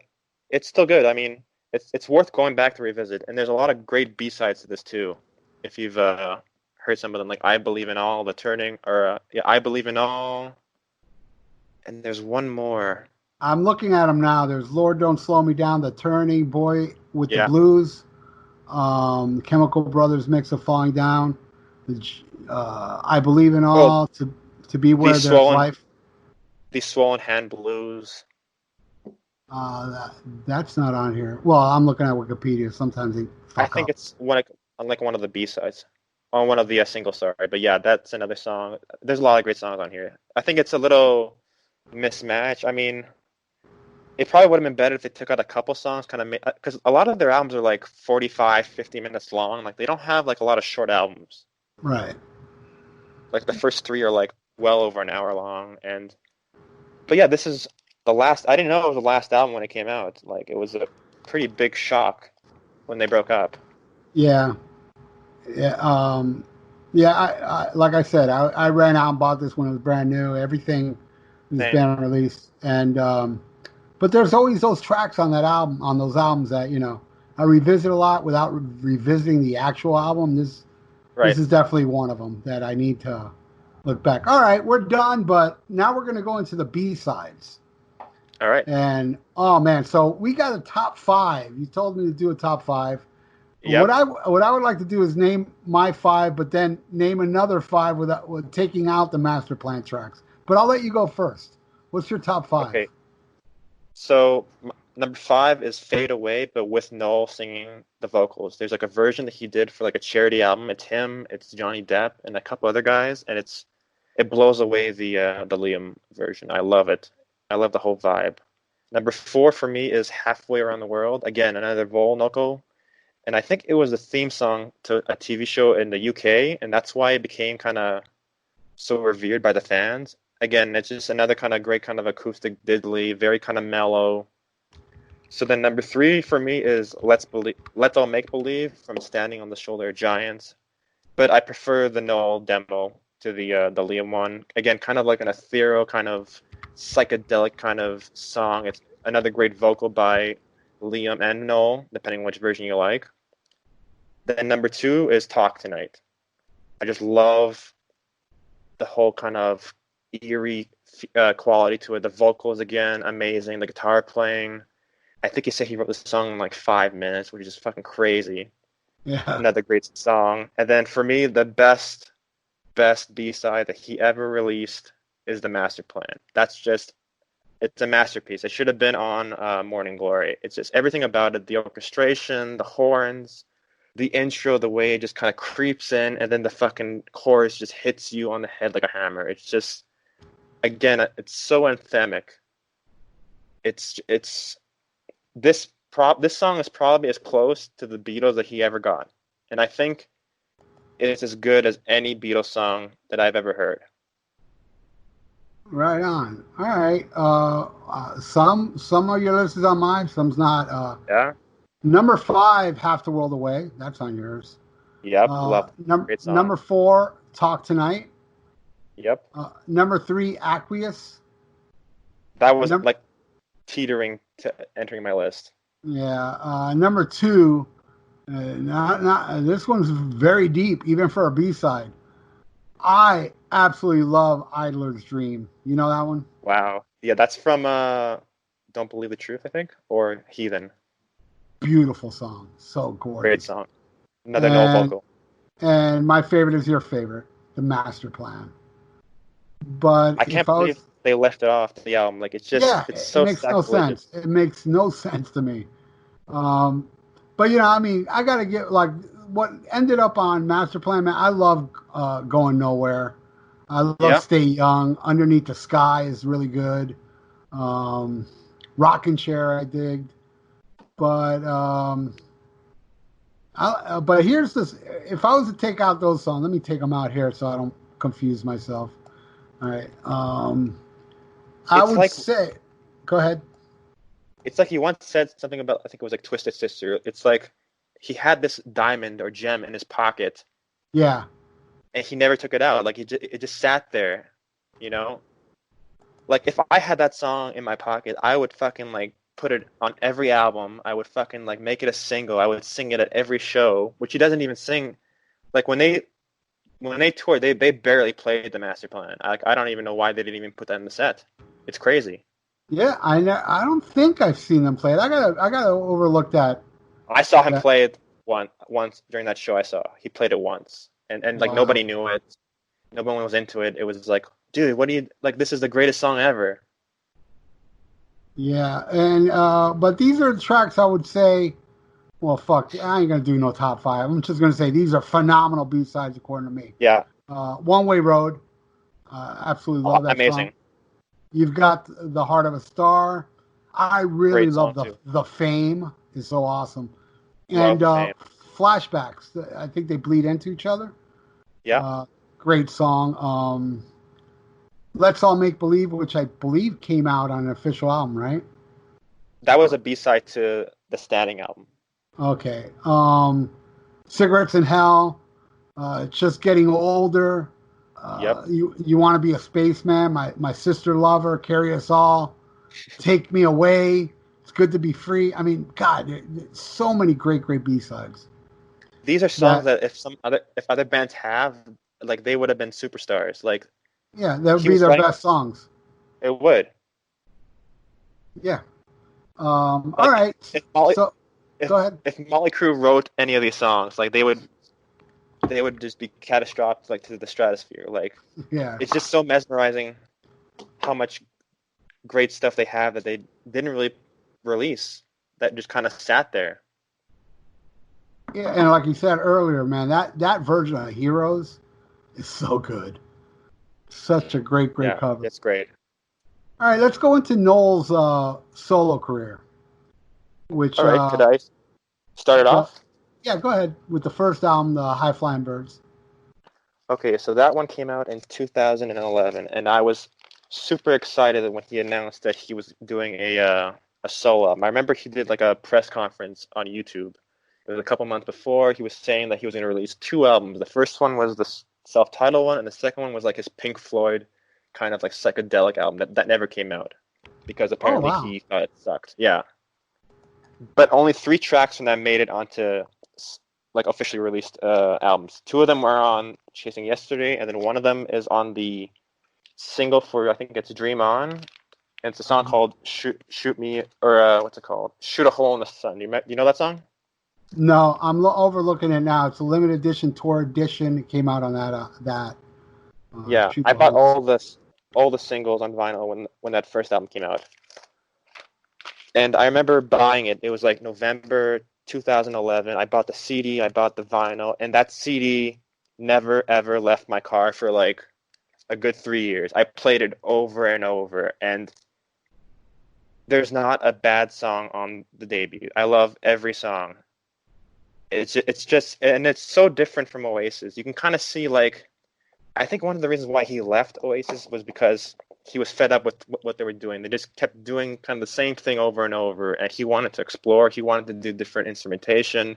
it's still good. I mean, it's worth going back to revisit. And there's a lot of great B-sides to this too. If you've heard some of them, like I Believe in All, The Turning, or yeah, I Believe in All. And there's one more. I'm looking at them now. There's Lord Don't Slow Me Down, The Turning, Boy with the Yeah. Blues, Chemical Brothers mix of Falling Down, I Believe in Well, All, to Be Where these There's swollen, Life. these swollen hand blues. That's not on here. Well, I'm looking at Wikipedia. Sometimes they I fuck think up. it's on like one of the B-sides, on one of the singles. Sorry, but yeah, that's another song. There's a lot of great songs on here. I think it's a little mismatched. I mean, it probably would have been better if they took out a couple songs, kind of, because a lot of their albums are like 45, 50 minutes long. Like they don't have like a lot of short albums. Right. Like the first three are like well over an hour long, but yeah, this is the last. I didn't know it was the last album when it came out. Like it was a pretty big shock when they broke up. Yeah. Yeah. Yeah. Like I said, I ran out and bought this when it was brand new. Everything has Same. been released, and but there's always those tracks on that album, on those albums that I revisit a lot without revisiting the actual album. This Right. is definitely one of them that I need to look back. All right, we're done, but now we're going to go into the B sides. All right. And oh man, so we got a top five. You told me to do a top five. Yep. What I would like to do is name my five, but then name another five with taking out the master plan tracks. But I'll let you go first. What's your top five? Okay. So number 5 is Fade Away, but with Noel singing the vocals. There's like a version that he did for like a charity album. It's him, it's Johnny Depp, and a couple other guys, and it blows away the Liam version. I love it. I love the whole vibe. Number 4 for me is Halfway Around the World. Again, another Vol Knuckle. And I think it was the theme song to a TV show in the UK, and that's why it became kind of so revered by the fans. Again, it's just another kind of great kind of acoustic diddly, very kind of mellow. So then number 3 for me is Let's All Make Believe from Standing on the Shoulder of Giants. But I prefer the Noel demo to the Liam one. Again, kind of like an ethereal kind of psychedelic kind of song. It's another great vocal by Liam and Noel, depending on which version you like. Then number 2 is Talk Tonight. I just love the whole kind of eerie quality to it. The vocals, again, amazing. The guitar playing. I think he said he wrote this song in like 5 minutes, which is fucking crazy. Yeah. Another great song. And then for me, the best B-side that he ever released is The Master Plan. It's a masterpiece. It should have been on Morning Glory. It's just everything about it, the orchestration, the horns, the intro, the way it just kind of creeps in, and then the fucking chorus just hits you on the head like a hammer. It's just, again, it's so anthemic. This song is probably as close to the Beatles that he ever got, and I think it's as good as any Beatles song that I've ever heard. Right on. All right. Some of your list is on mine. Some's not. Yeah. Number 5, Half the World Away. That's on yours. Yep. Love. Great song. Number 4, Talk Tonight. Yep. Number 3, Aqueous. That was like teetering to entering my list. Yeah. Number 2, Not this one's very deep, even for a B-side. I absolutely love Idler's Dream. You know that one? Wow. Yeah, that's from Don't Believe the Truth, I think, or Heathen. Beautiful song, so Great gorgeous. song. Another Noel And vocal. and my favorite is your favorite, The Master Plan. But I if can't I believe was, they left it off the album. Like yeah, it's it so makes no sacrilegious. sense. It makes no sense to me. Um, but I mean, I gotta get like what ended up on Master Plan. Man, I love Going Nowhere. I love Yeah, Stay Young. Underneath the Sky is really good. Um, Rockin' Chair I digged, but but here's this. If I was to take out those songs, let me take them out here so I don't confuse myself. All right. I it's would like say, go ahead. he once said something about, I think it was like Twisted Sister. It's like he had this diamond or gem in his pocket Yeah. and he never took it out. Like it just sat there, you know? Like if I had that song in my pocket, I would fucking like put it on every album. I would fucking like make it a single. I would sing it at every show, which he doesn't even sing. Like when they toured, they barely played the Master Plan. I don't even know why they didn't even put that in the set. It's crazy. Yeah. I don't think I've seen them play it. I gotta overlook that. I saw him That play it once during that show I saw. He played it once. And like Wow. nobody knew it. No one was into it. It was like, dude, what do you like, this is the greatest song ever. Yeah. And but these are tracks I would say. Well, fuck. I ain't gonna do no top five. I'm just gonna say these are phenomenal B sides according to me. Yeah. One Way Road. Absolutely Oh, love that song. amazing. You've got The Heart of a Star. I really Great love song too. the Fame. Is so awesome. And Love Fame. Flashbacks. I think they bleed into each other. Yeah. Uh, Great song. Let's All Make Believe, which I believe came out on an official album, right? That was a B-side to the Standing album. Okay. Cigarettes in Hell. It's Just Getting Older. Yep. You want to be a spaceman. My sister lover. Carry Us All. Take Me Away. It's Good to Be Free. I mean, God, so many great B sides. These are songs That that if other bands have, like they would have been superstars. Like Yeah, that would he be was their writing, best songs. it would. Yeah. All Like right. So if go ahead. if Molly Crew wrote any of these songs, like they would just be catastrophic, like to the stratosphere. Like Yeah. it's just so mesmerizing how much great stuff they have that they didn't really release, that just kind of sat there. Yeah, and like you said earlier, man, that version of Heroes is so good. Such a great Yeah, cover. it's great. All right, let's go into Noel's solo career, which All right, could I start it go, off? yeah, go ahead with the first album, the High Flying Birds. Okay, so that one came out in 2011, and I was super excited when he announced that he was doing a solo album. I remember he did like a press conference on YouTube. It was a couple months before. He was saying that he was going to release two albums. The first one was the self-titled one, and the second one was like his Pink Floyd kind of like psychedelic album that never came out because Oh apparently wow. he thought it sucked. Yeah, but only three tracks from that made it onto like officially released albums. Two of them were on Chasing Yesterday, and then one of them is on the single for, I think it's Dream On, and it's a song called Shoot Me, or what's it called? Shoot a Hole in the Sun. You know that song? No, I'm overlooking it now. It's a limited edition tour edition. It came out on that. Yeah, Shoot I the bought hole. all the singles on vinyl when that first album came out, and I remember buying it. It was like November 2011. I bought the CD, I bought the vinyl, and that CD never ever left my car for like a good 3 years. I played it over and over, and there's not a bad song on the debut. I love every song. It's just, and it's so different from Oasis. You can kind of see, like, I think one of the reasons why he left Oasis was because he was fed up with what they were doing. They just kept doing kind of the same thing over and over, and he wanted to explore. He wanted to do different instrumentation.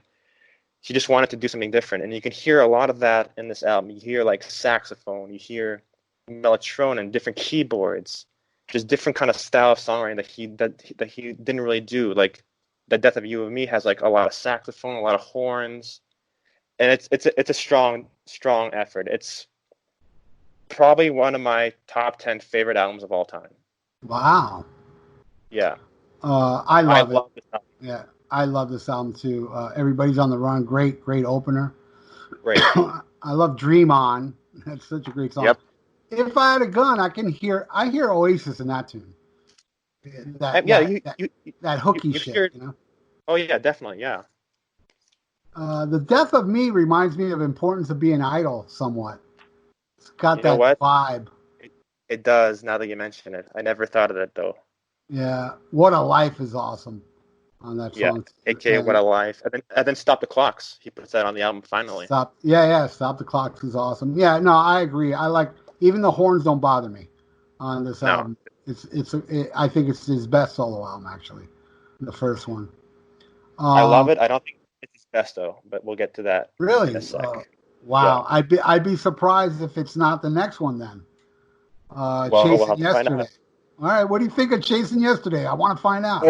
He just wanted to do something different, and you can hear a lot of that in this album. You hear like saxophone, you hear mellotron and different keyboards, just different kind of style of songwriting that he didn't really do. Like The Death of You and Me has like a lot of saxophone, a lot of horns, and it's a strong effort. It's probably one of my top 10 favorite albums of all time. Wow. Yeah. I love it. This album. Yeah, I love this album too. Everybody's on the Run. Great opener. Great. I love Dream On. That's such a great song. Yep. If I had a gun, I hear Oasis in that tune. That hooky shit, heard, you know. Oh yeah, definitely, yeah. The Death of Me reminds me of Importance of Being Idle somewhat. It's got You know that what? vibe. It does, now that you mention it. I never thought of it though. Yeah, What a Life is awesome on that song. AKA What a Life. And then Stop the Clocks. He puts that on the album finally. Stop the Clocks is awesome. Yeah, no, I agree. I like, even the horns don't bother me on this album. I think it's his best solo album, actually, the first one. I love it. I don't think it's his best though, but we'll get to that really in a sec. Wow, yeah. I'd be surprised if it's not the next one then. Chasing Yesterday. All right, what do you think of Chasing Yesterday? I want to find out.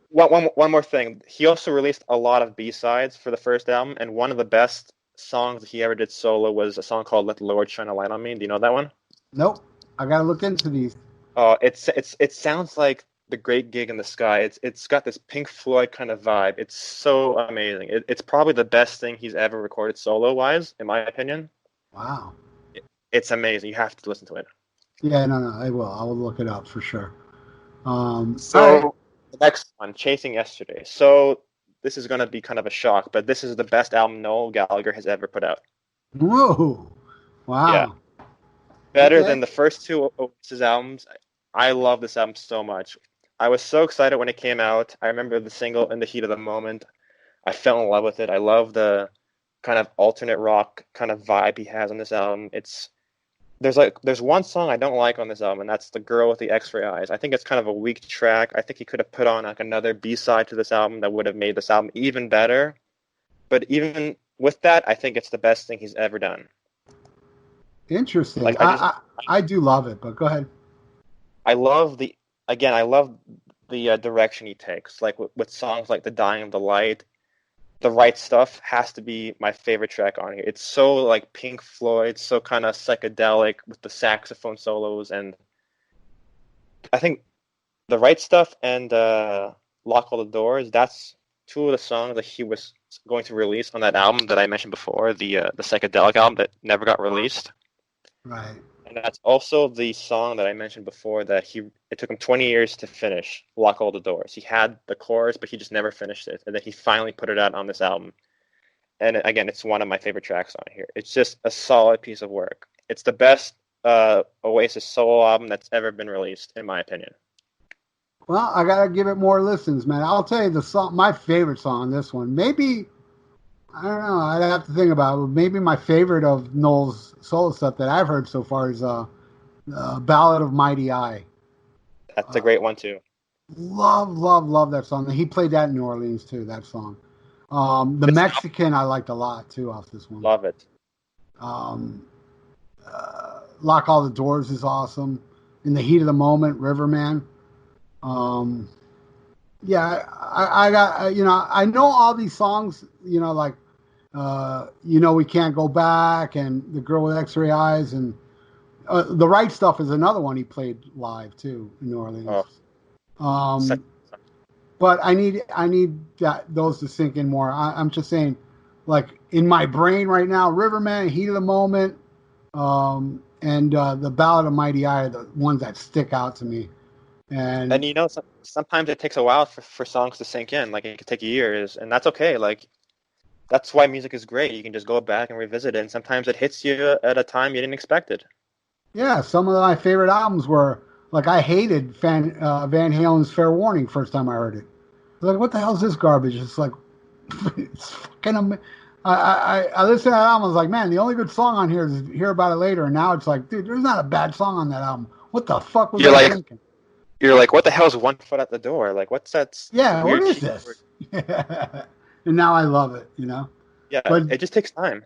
Well, one more thing. He also released a lot of B-sides for the first album, and one of the best songs that he ever did solo was a song called "Let the Lord Shine a Light on Me." Do you know that one? Nope. I gotta look into these. Oh, it sounds like The Great Gig in the Sky. It's got this Pink Floyd kind of vibe. It's so amazing. It's probably the best thing he's ever recorded solo-wise, in my opinion. Wow. It's amazing. You have to listen to it. Yeah, no, I will. I will look it up for sure. The next one, Chasing Yesterday. So this is going to be kind of a shock, but this is the best album Noel Gallagher has ever put out. Whoa. Wow. Yeah. Better than the first two Oasis albums. I love this album so much. I was so excited when it came out. I remember the single In the Heat of the Moment. I fell in love with it. I love the kind of alternate rock kind of vibe he has on this album. There's one song I don't like on this album, and that's The Girl with the X-Ray Eyes. I think it's kind of a weak track. I think he could have put on like another B-side to this album that would have made this album even better. But even with that, I think it's the best thing he's ever done. Interesting. Like, I do love it, but go ahead. I love the direction he takes. Like with songs like The Dying of the Light, The Right Stuff has to be my favorite track on here. It's so like Pink Floyd, so kind of psychedelic with the saxophone solos, and I think The Right Stuff and Lock All the Doors, that's two of the songs that he was going to release on that album that I mentioned before, the psychedelic album that never got released. Right. And that's also the song that I mentioned before that it took him 20 years to finish, Lock All the Doors. He had the chorus, but he just never finished it. And then he finally put it out on this album. And again, it's one of my favorite tracks on here. It's just a solid piece of work. It's the best Oasis solo album that's ever been released, in my opinion. Well, I got to give it more listens, man. I'll tell you my favorite song on this one. Maybe, I don't know, I'd have to think about it. Maybe my favorite of Noel's solo stuff that I've heard so far is Ballad of Mighty Eye. That's a great one, too. Love that song. He played that in New Orleans, too, that song. The Mexican I liked a lot, too, off this one. Love it. Lock All the Doors is awesome. In the Heat of the Moment, Riverman. Yeah, I got, I know all these songs, like, We Can't Go Back and The Girl with X-Ray Eyes, and The Right Stuff is another one he played live too in New Orleans. But I need those to sink in more. I'm just saying, like in my brain right now, Riverman, Heat of the Moment, and the Ballad of Mighty Eye are the ones that stick out to me. And sometimes it takes a while for songs to sink in. Like it could take years, and that's okay. Like that's why music is great. You can just go back and revisit it, and sometimes it hits you at a time you didn't expect it. Yeah, some of my favorite albums were like I hated Van Halen's Fair Warning first time I heard it. Like, what the hell is this garbage? It's like it's fucking. I listened to that album. I was like, man, the only good song on here is Hear About It Later. And now it's like, dude, there's not a bad song on that album. What the fuck was I thinking? You're like, what the hell is One Foot at the Door? Like, what's that? Yeah, what is this? And now I love it, Yeah, but it just takes time.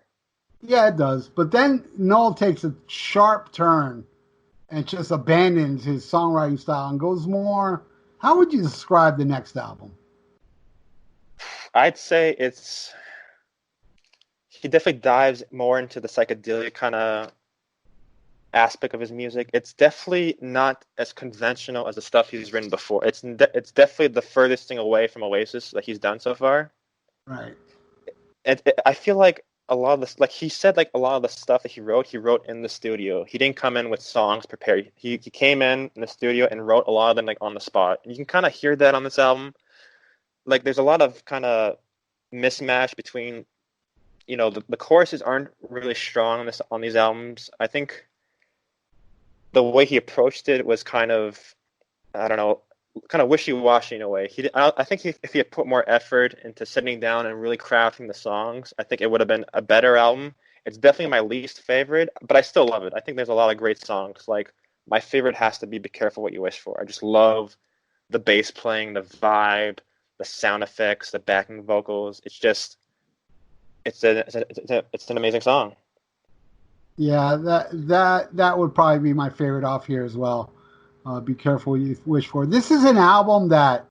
Yeah, it does. But then Noel takes a sharp turn and just abandons his songwriting style and goes more. How would you describe the next album? I'd say he definitely dives more into the psychedelic kind of aspect of his music. It's definitely not as conventional as the stuff he's written before. It's definitely the furthest thing away from Oasis that he's done so far. Right. I feel like a lot of this, like he said, like a lot of the stuff that he wrote in the studio. He didn't come in with songs prepared. He came in the studio and wrote a lot of them like on the spot. And you can kind of hear that on this album. Like there's a lot of kind of mismatch between, the choruses aren't really strong on these albums. I think the way he approached it was kind of, I don't know, kind of wishy-washy in a way. I think if he had put more effort into sitting down and really crafting the songs, I think it would have been a better album. It's definitely my least favorite, but I still love it. I think there's a lot of great songs. Like my favorite has to be "Be Careful What You Wish For." I just love the bass playing, the vibe, the sound effects, the backing vocals. It's just, it's an amazing song. Yeah, that would probably be my favorite off here as well. Be Careful What You Wish For. This is an album that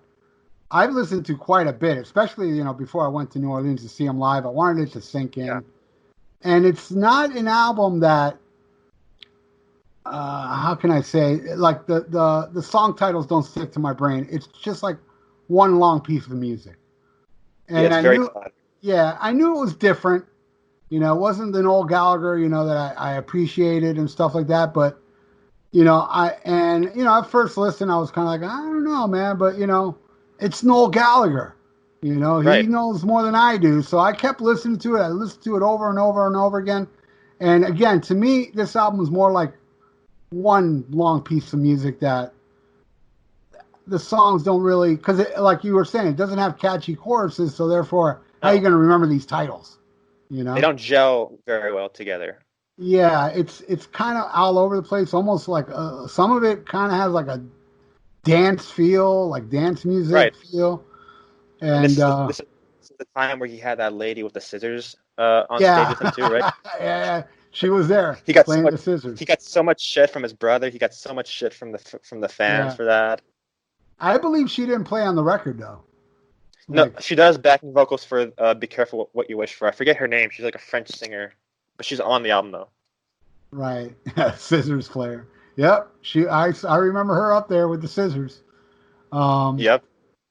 I've listened to quite a bit, especially before I went to New Orleans to see him live. I wanted it to sink in, and it's not an album that how can I say, like the song titles don't stick to my brain. It's just like one long piece of music, and it's very classic. I knew it was different. It wasn't the Noel Gallagher, that I appreciated and stuff like that. But, at first listen, I was kind of like, I don't know, man. But, it's Noel Gallagher. He knows more than I do. So I kept listening to it. I listened to it over and over and over again. And again, to me, this album was more like one long piece of music that the songs don't really, because like you were saying, it doesn't have catchy choruses. So therefore, how are you going to remember these titles? They don't gel very well together. Yeah, it's kind of all over the place. Almost like some of it kind of has like a dance feel, like dance music feel. And this is the time where he had that lady with the scissors on stage with him too, right? Yeah, she was there. He got playing the scissors. He got so much shit from his brother. He got so much shit from the fans for that. I believe she didn't play on the record though. No, she does backing vocals for "Be Careful What You Wish For." I forget her name. She's like a French singer, but she's on the album though. Right, scissors player. Yep, I remember her up there with the scissors. Yep.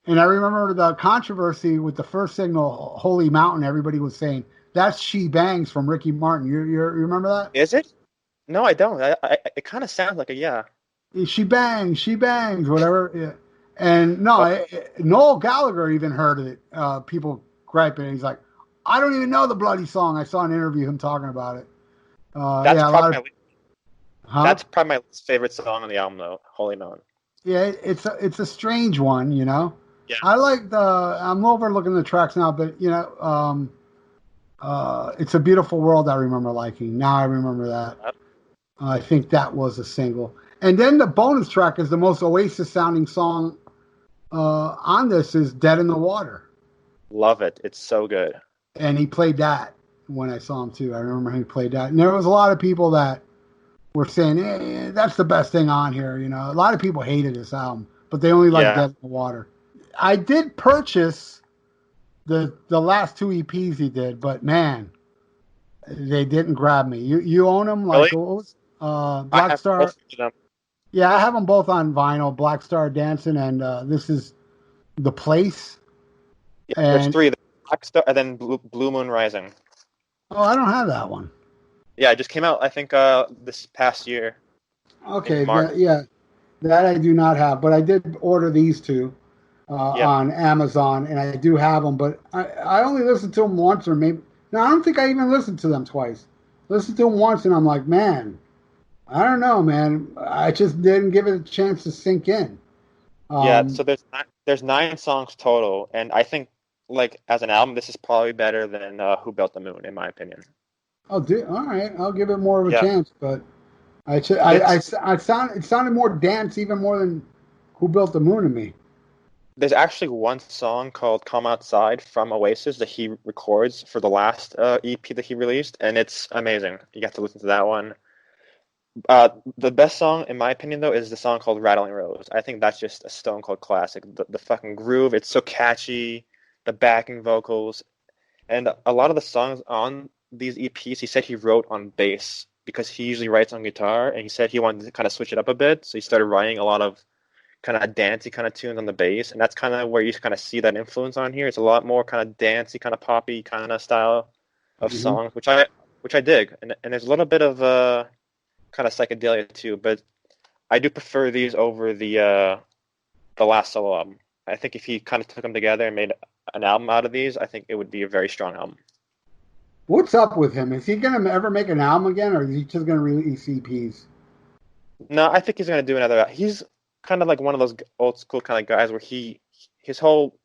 And I remember the controversy with the first single, "Holy Mountain." Everybody was saying that's "She Bangs" from Ricky Martin. You remember that? Is it? No, I don't. It kind of sounds like She bangs, whatever. Yeah. And no, Noel Gallagher even heard it. People griping. He's like, I don't even know the bloody song. I saw an interview of him talking about it. That's probably my least favorite song on the album, though. Holy Mountain. Yeah, it's a strange one, Yeah. I like I'm overlooking the tracks now, but It's a Beautiful World. I remember liking. Now I remember that. Yep. I think that was a single. And then the bonus track is the most Oasis sounding song on this is Dead in the Water. Love it. It's so good. And he played that when I saw him too. I remember he played that. And there was a lot of people that were saying, hey, that's the best thing on here. A lot of people hated this album, but they only liked Dead in the Water. I did purchase the last two EPs he did, but man, they didn't grab me. You own them? Like really? What was Black Star? Yeah, I have them both on vinyl. Black Star Dancing and this is The Place. Yeah, there's three. Black Star and then Blue Moon Rising. Oh, I don't have that one. Yeah, it just came out, I think, this past year. Okay, that I do not have, but I did order these two on Amazon, and I do have them, but I only listened to them once or maybe... No, I don't think I even listened to them twice. Listened to them once, and I'm like, man... I don't know, man. I just didn't give it a chance to sink in. So there's 9 songs total, and I think, like, as an album, this is probably better than Who Built the Moon, in my opinion. All right. I'll give it more of a chance, but it sounded more dance, even more than Who Built the Moon to me. There's actually one song called "Come Outside" from Oasis that he records for the last EP that he released, and it's amazing. You got to listen to that one. The best song, in my opinion, though, is the song called "Rattling Rose." I think that's just a stone cold classic. The fucking groove, it's so catchy. the backing vocals, and a lot of the songs on these EPs, he said he wrote on bass because he usually writes on guitar, and he said he wanted to kind of switch it up a bit, so he started writing a lot of kind of dancey kind of tunes on the bass, and that's kind of where you kind of see that influence on here. It's a lot more kind of dancey, kind of poppy kind of style of Hmm. songs, which I dig, and there's a little bit of kind of psychedelia too, but I do prefer these over the last solo album. I think if he kind of took them together and made an album out of these, I think it would be a very strong album. What's up with him? Is he gonna ever make an album again, or is he just gonna release EPs? No, I think he's gonna do another. He's kind of like one of those old school kind of guys where his whole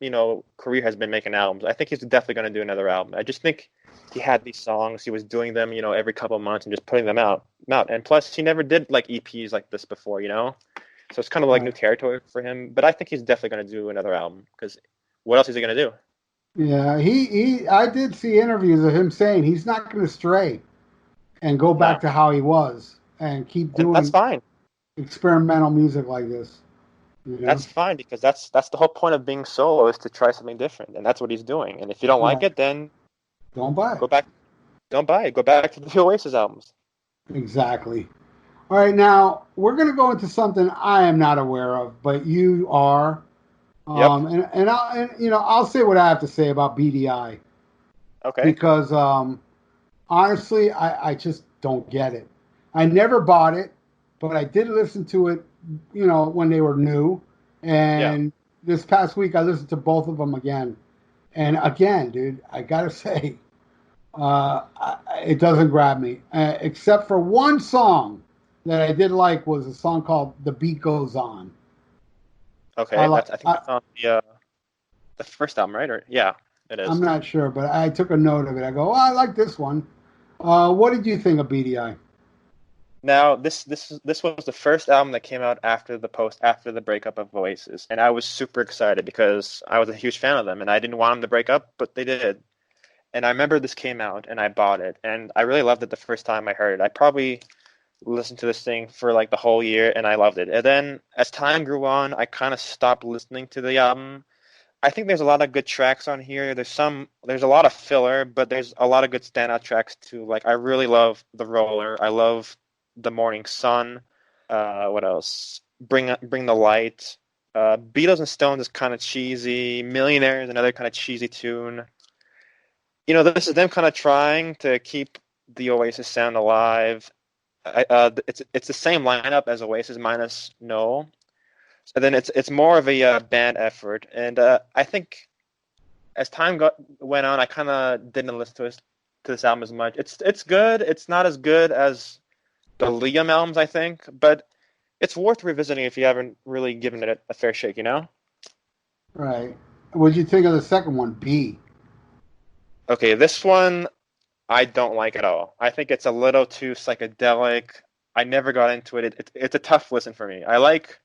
career has been making albums. I think he's definitely gonna do another album. I just think he had these songs. He was doing them, every couple of months and just putting them out. And plus, he never did like EPs like this before, So it's kind of like new Right. territory for him. But I think he's definitely gonna do another album because what else is he gonna do? Yeah, I did see interviews of him saying he's not gonna stray and go back No, to how he was and keep and that's doing fine. experimental music like this. You know? That's fine because that's the whole point of being solo is to try something different, and that's what he's doing. And if you don't like Right. it, then Don't buy it. go back. Don't buy it. Go back to the Oasis albums. Exactly. All right, now we're going to go into something I am not aware of, but you are. Yep. I'll say what I have to say about Beady Eye Okay. because honestly, I just don't get it. I never bought it, but I did listen to it, when they were new. Yeah. And this past week, I listened to both of them again. And again, dude, I gotta say, it doesn't grab me, except for one song that I did like was a song called "The Beat Goes On." I Okay. like. I think that's on the first album, right? Or yeah, it I'm is. not sure, but I took a note of it. I go, oh, I like this one. What did you think of BDI? Now this was the first album that came out after the breakup of Oasis, and I was super excited because I was a huge fan of them, and I didn't want them to break up, but they did. And I remember this came out, and I bought it, and I really loved it the first time I heard it. I probably listened to this thing for like the whole year, and I loved it. And then as time grew on, I kind of stopped listening to the album. I think there's a lot of good tracks on here. There's a lot of filler, but there's a lot of good standout tracks too. Like I really love The Roller. I love The Morning Sun. What else? Bring the Light. Beatles and Stones is kind of cheesy. Millionaire is another kind of cheesy tune. This is them kind of trying to keep the Oasis sound alive. It's the same lineup as Oasis minus Noel. So then it's more of a band effort, and I think as time went on, I kind of didn't listen to this album as much. It's good. It's not as good as the Liam albums, I think, but it's worth revisiting if you haven't really given it a fair shake. Right. What did you think of the second one, B? Okay, this one I don't like at all. I think it's a little too psychedelic. I never got into it. It's a tough listen for me. I like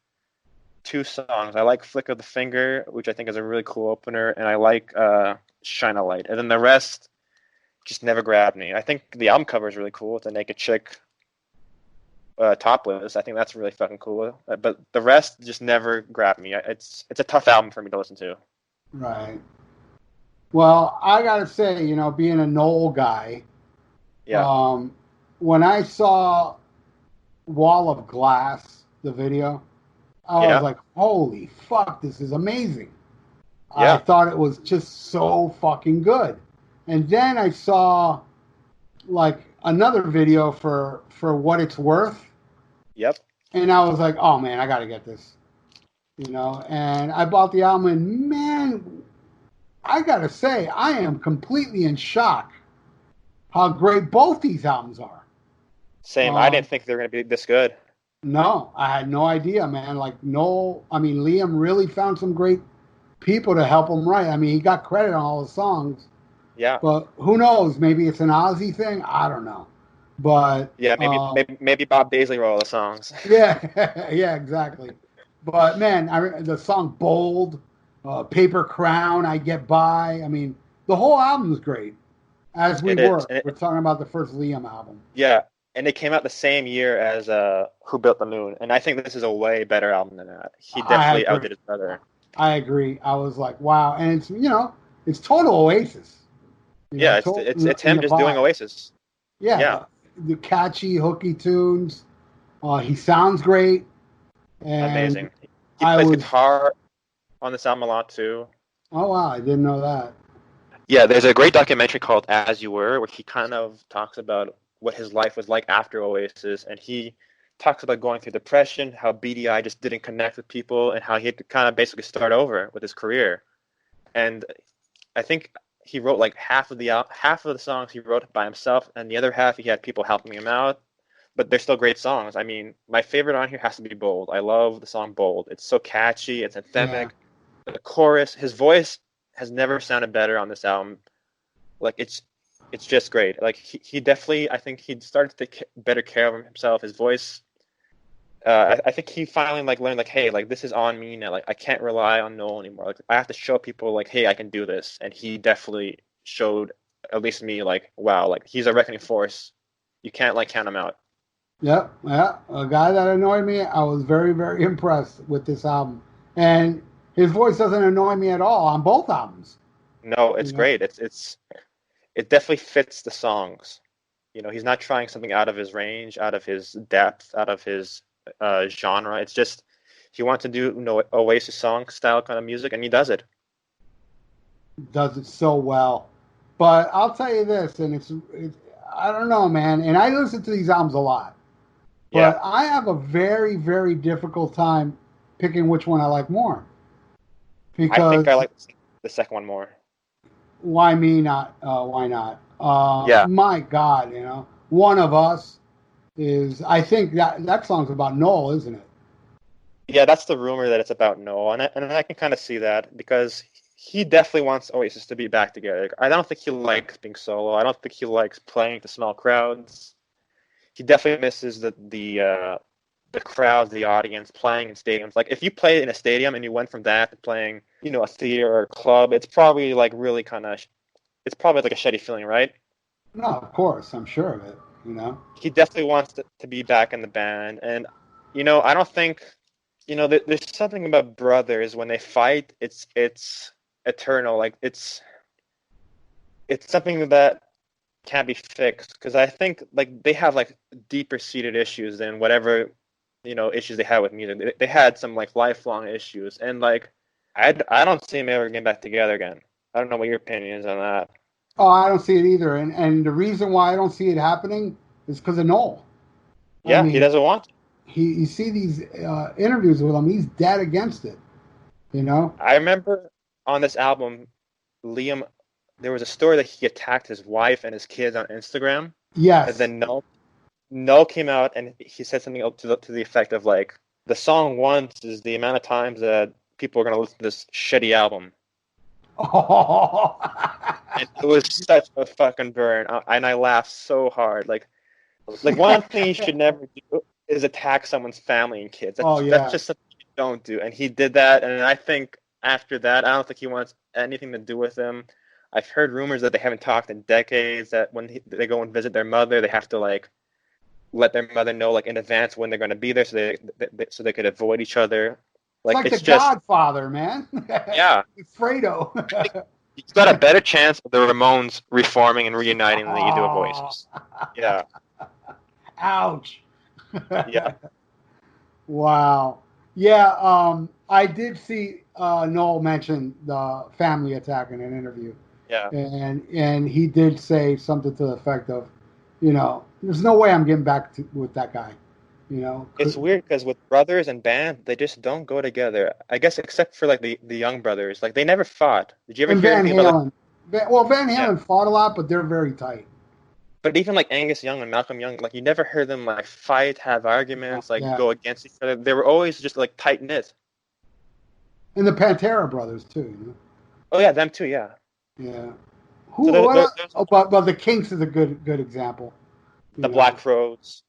two songs. I like Flick of the Finger, which I think is a really cool opener, and I like Shine a Light. And then the rest just never grabbed me. I think the album cover is really cool with the naked chick topless. I think that's really fucking cool. But the rest just never grabbed me. It's a tough album for me to listen to. Right. Well, I gotta say, being a Noel guy, Yeah. when I saw Wall of Glass, the video, I was Yeah. like, holy fuck, this is amazing. I Yeah. thought it was just so fucking good. And then I saw like another video for What It's Worth, Yep. and I was like, oh man, I gotta get this. And I bought the album, and man, I gotta say, I am completely in shock how great both these albums are. Same. I didn't think they were going to be this good. No, I had no idea, man. Like Liam really found some great people to help him write. I mean, he got credit on all the songs, Yeah. but who knows? Maybe it's an Ozzy thing. I don't know. But Yeah, maybe Bob Daisley wrote all the songs. yeah, yeah, exactly. But man, the song "Bold," "Paper Crown," "I Get By." I mean, the whole album is great. As we It were, is. we're talking about the first Liam album. Yeah, and it came out the same year as Who Built the Moon, and I think this is a way better album than that. He I definitely agree. outdid his brother. I agree. I was like, wow, and it's it's total Oasis. Yeah, it's him just doing Oasis. Yeah, the catchy, hooky tunes. He sounds great. And amazing. He plays guitar on this album a lot too. Oh wow, I didn't know that. Yeah, there's a great documentary called As You Were, where he kind of talks about what his life was like after Oasis, and he talks about going through depression, how Beady Eye just didn't connect with people, and how he had to kind of basically start over with his career. And I think he wrote like half of the songs he wrote by himself, and the other half he had people helping him out. But they're still great songs. I mean, my favorite on here has to be Bold. I love the song Bold. It's so catchy. It's anthemic. Yeah. The chorus, his voice has never sounded better on this album. Like it's just great. Like he definitely, I think he started to take better care of himself. His voice, I think he finally like learned like, hey, like this is on me now. Like I can't rely on Noel anymore. Like I have to show people like, hey, I can do this. And he definitely showed, at least me, like, wow, like he's a reckoning force. You can't like count him out. Yeah. A guy that annoyed me, I was very, very impressed with this album. And his voice doesn't annoy me at all on both albums. No, it's great. It definitely fits the songs. You know, he's not trying something out of his range, out of his depth, out of his genre. It's just he wants to do Oasis song style kind of music, and he does it. Does it so well. But I'll tell you this, and it's I don't know, man. And I listen to these albums a lot. But I have a very, very difficult time picking which one I like more. Because I think I like the second one more. Why me not? Why not? My God, One of Us is. I think that song's about Noel, isn't it? Yeah, that's the rumor that it's about Noel, and I can kind of see that because he definitely wants Oasis to be back together. I don't think he likes being solo. I don't think he likes playing to small crowds. He definitely misses the crowds, the audience, playing in stadiums. Like if you play in a stadium and you went from that to playing, a theater or a club, it's probably like really it's probably like a shitty feeling, right? No, of course, I'm sure of it. He definitely wants to be back in the band, and I don't think, there's something about brothers when they fight. It's eternal. Like it's something that can't be fixed, because I think like they have like deeper seated issues than whatever issues they had with music. They had some like lifelong issues, and like I don't see them ever getting back together again. I don't know what your opinion is on that. Oh, I don't see it either, and the reason why I don't see it happening is because of Noel. Yeah, he doesn't want to. You see these interviews with him, he's dead against it. I remember on this album, Liam, there was a story that he attacked his wife and his kids on Instagram. Yes. And then Noel came out and he said something to the effect of like, the song Once is the amount of times that people are going to listen to this shitty album. Oh. And it was such a fucking burn. And I laughed so hard. Like one thing you should never do is attack someone's family and kids. That's just something you don't do. And he did that. And I think after that, I don't think he wants anything to do with them. I've heard rumors that they haven't talked in decades, that when they go and visit their mother, they have to like let their mother know like in advance when they're going to be there, so they could avoid each other. Like it's the Godfather, man. Yeah. Fredo. You've got a better chance of the Ramones reforming and reuniting than you do of Oasis. Yeah. Ouch. Yeah. Wow. Yeah, I did see Noel mention the family attack in an interview. Yeah. And he did say something to the effect of, there's no way I'm getting back with that guy. It's weird because with brothers and band, they just don't go together. I guess except for like the Young brothers, like they never fought. Did you ever hear anything about? Van Halen fought a lot, but they're very tight. But even like Angus Young and Malcolm Young, like you never heard them like fight, have arguments, go against each other. They were always just like tight knit. And the Pantera brothers too. Oh yeah, them too. Yeah. Yeah. But the Kinks is a good example. The Black Crowes.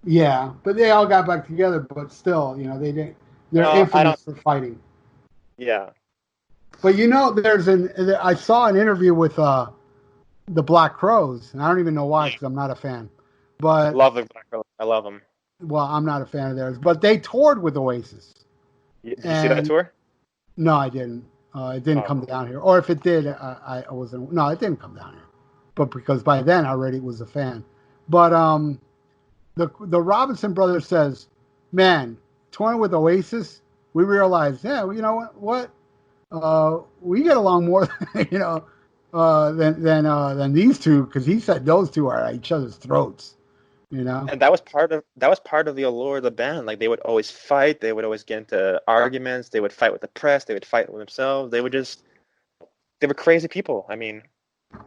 Yeah, but they all got back together. But still, they didn't. They're infamous for fighting. Yeah. But I saw an interview with the Black Crowes, and I don't even know why because I'm not a fan. But love the Black Crowes. I love them. Well, I'm not a fan of theirs, but they toured with Oasis. Did you see that tour? No, I didn't. It didn't come down here, or if it did, I wasn't. No, it didn't come down here, but because by then I already was a fan. But the Robinson brothers says, man, touring with Oasis, we realized, yeah, well, you know what, we get along more, than these two, because he said those two are at each other's throats, And that was part of the allure of the band. Like they would always fight, they would always get into arguments, they would fight with the press, they would fight with themselves. They were crazy people. I mean,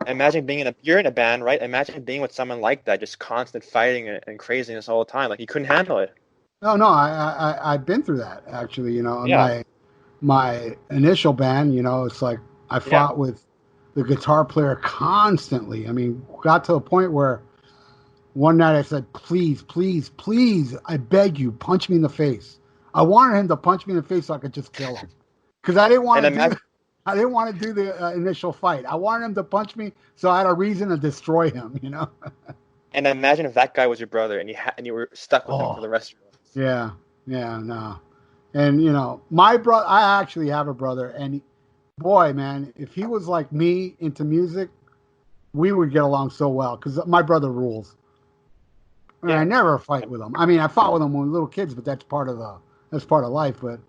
imagine you're in a band, right? Imagine being with someone like that, just constant fighting and craziness all the time. Like you couldn't handle it. No, I've been through that actually. In Yeah. my initial band, it's like I fought with the guitar player constantly. I mean, got to a point where one night I said, please, please, please, I beg you, punch me in the face. I wanted him to punch me in the face so I could just kill him, because I didn't want to do the initial fight. I wanted him to punch me so I had a reason to destroy him. And imagine if that guy was your brother and you were stuck with him for the rest of your life. Yeah, no. And, my brother, I actually have a brother, and boy, man, if he was like me into music, we would get along so well, because my brother rules. And I never fight with him. I mean, I fought with him when we were little kids, but that's part of life. But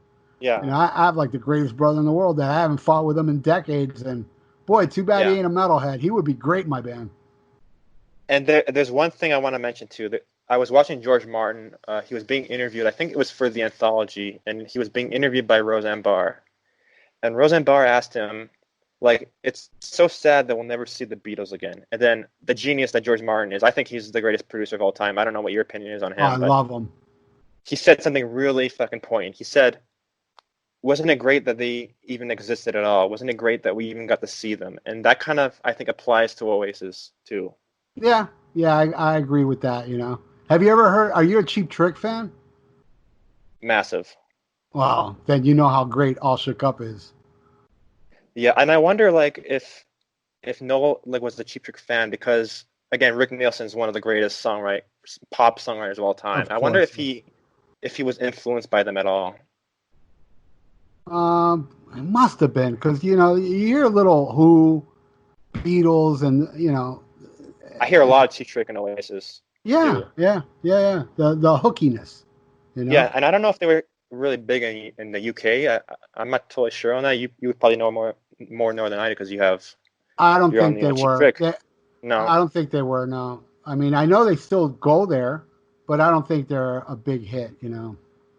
I have like the greatest brother in the world that I haven't fought with him in decades. And boy, too bad he ain't a metalhead. He would be great in my band. And there's one thing I want to mention too. That I was watching George Martin. He was being interviewed. I think it was for the anthology, and he was being interviewed by Roseanne Barr. And Roseanne Barr asked him, like, it's so sad that we'll never see the Beatles again. And then the genius that George Martin is, I think he's the greatest producer of all time. I don't know what your opinion is on him. I love him. He said something really fucking poignant. He said, wasn't it great that they even existed at all? Wasn't it great that we even got to see them? And that kind of, I think, applies to Oasis too. Yeah, I agree with that, Have you ever heard, are you a Cheap Trick fan? Massive. Wow, then you know how great All Shook Up is. Yeah, and I wonder, like, if Noel was the Cheap Trick fan, because again, Rick Nielsen's one of the greatest pop songwriters of all time. I wonder if he was influenced by them at all. It must have been, because you hear a little Who, Beatles, and I hear a lot of Cheap Trick and Oasis. Yeah. The hookiness. Yeah, and I don't know if they were really big in the UK. I'm not totally sure on that. You would probably know more than I do, because you have. I don't think they were. No, I don't think they were. No, I mean, I know they still go there, but I don't think they're a big hit.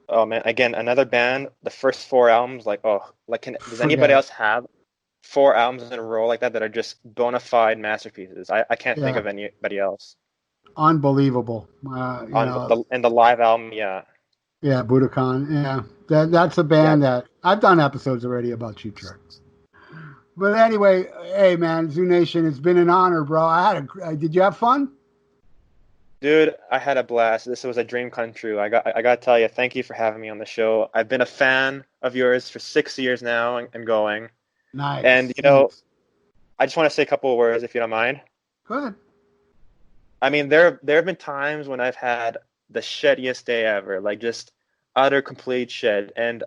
Oh man, again, another band. The first 4 albums, does anybody else have 4 albums in a row like that are just bona fide masterpieces? I can't think of anybody else. Unbelievable. And the live album, yeah. Yeah, Budokan. Yeah, that's a band that I've done episodes already about Cheap Trick. But anyway, hey man, Zoonation, it's been an honor, bro. Did you have fun? Dude, I had a blast. This was a dream come true. I got to tell you, thank you for having me on the show. I've been a fan of yours for 6 years now and going. Nice. And I just want to say a couple of words, if you don't mind. Go ahead. I mean, there have been times when I've had the shittiest day ever, like just utter complete shit, and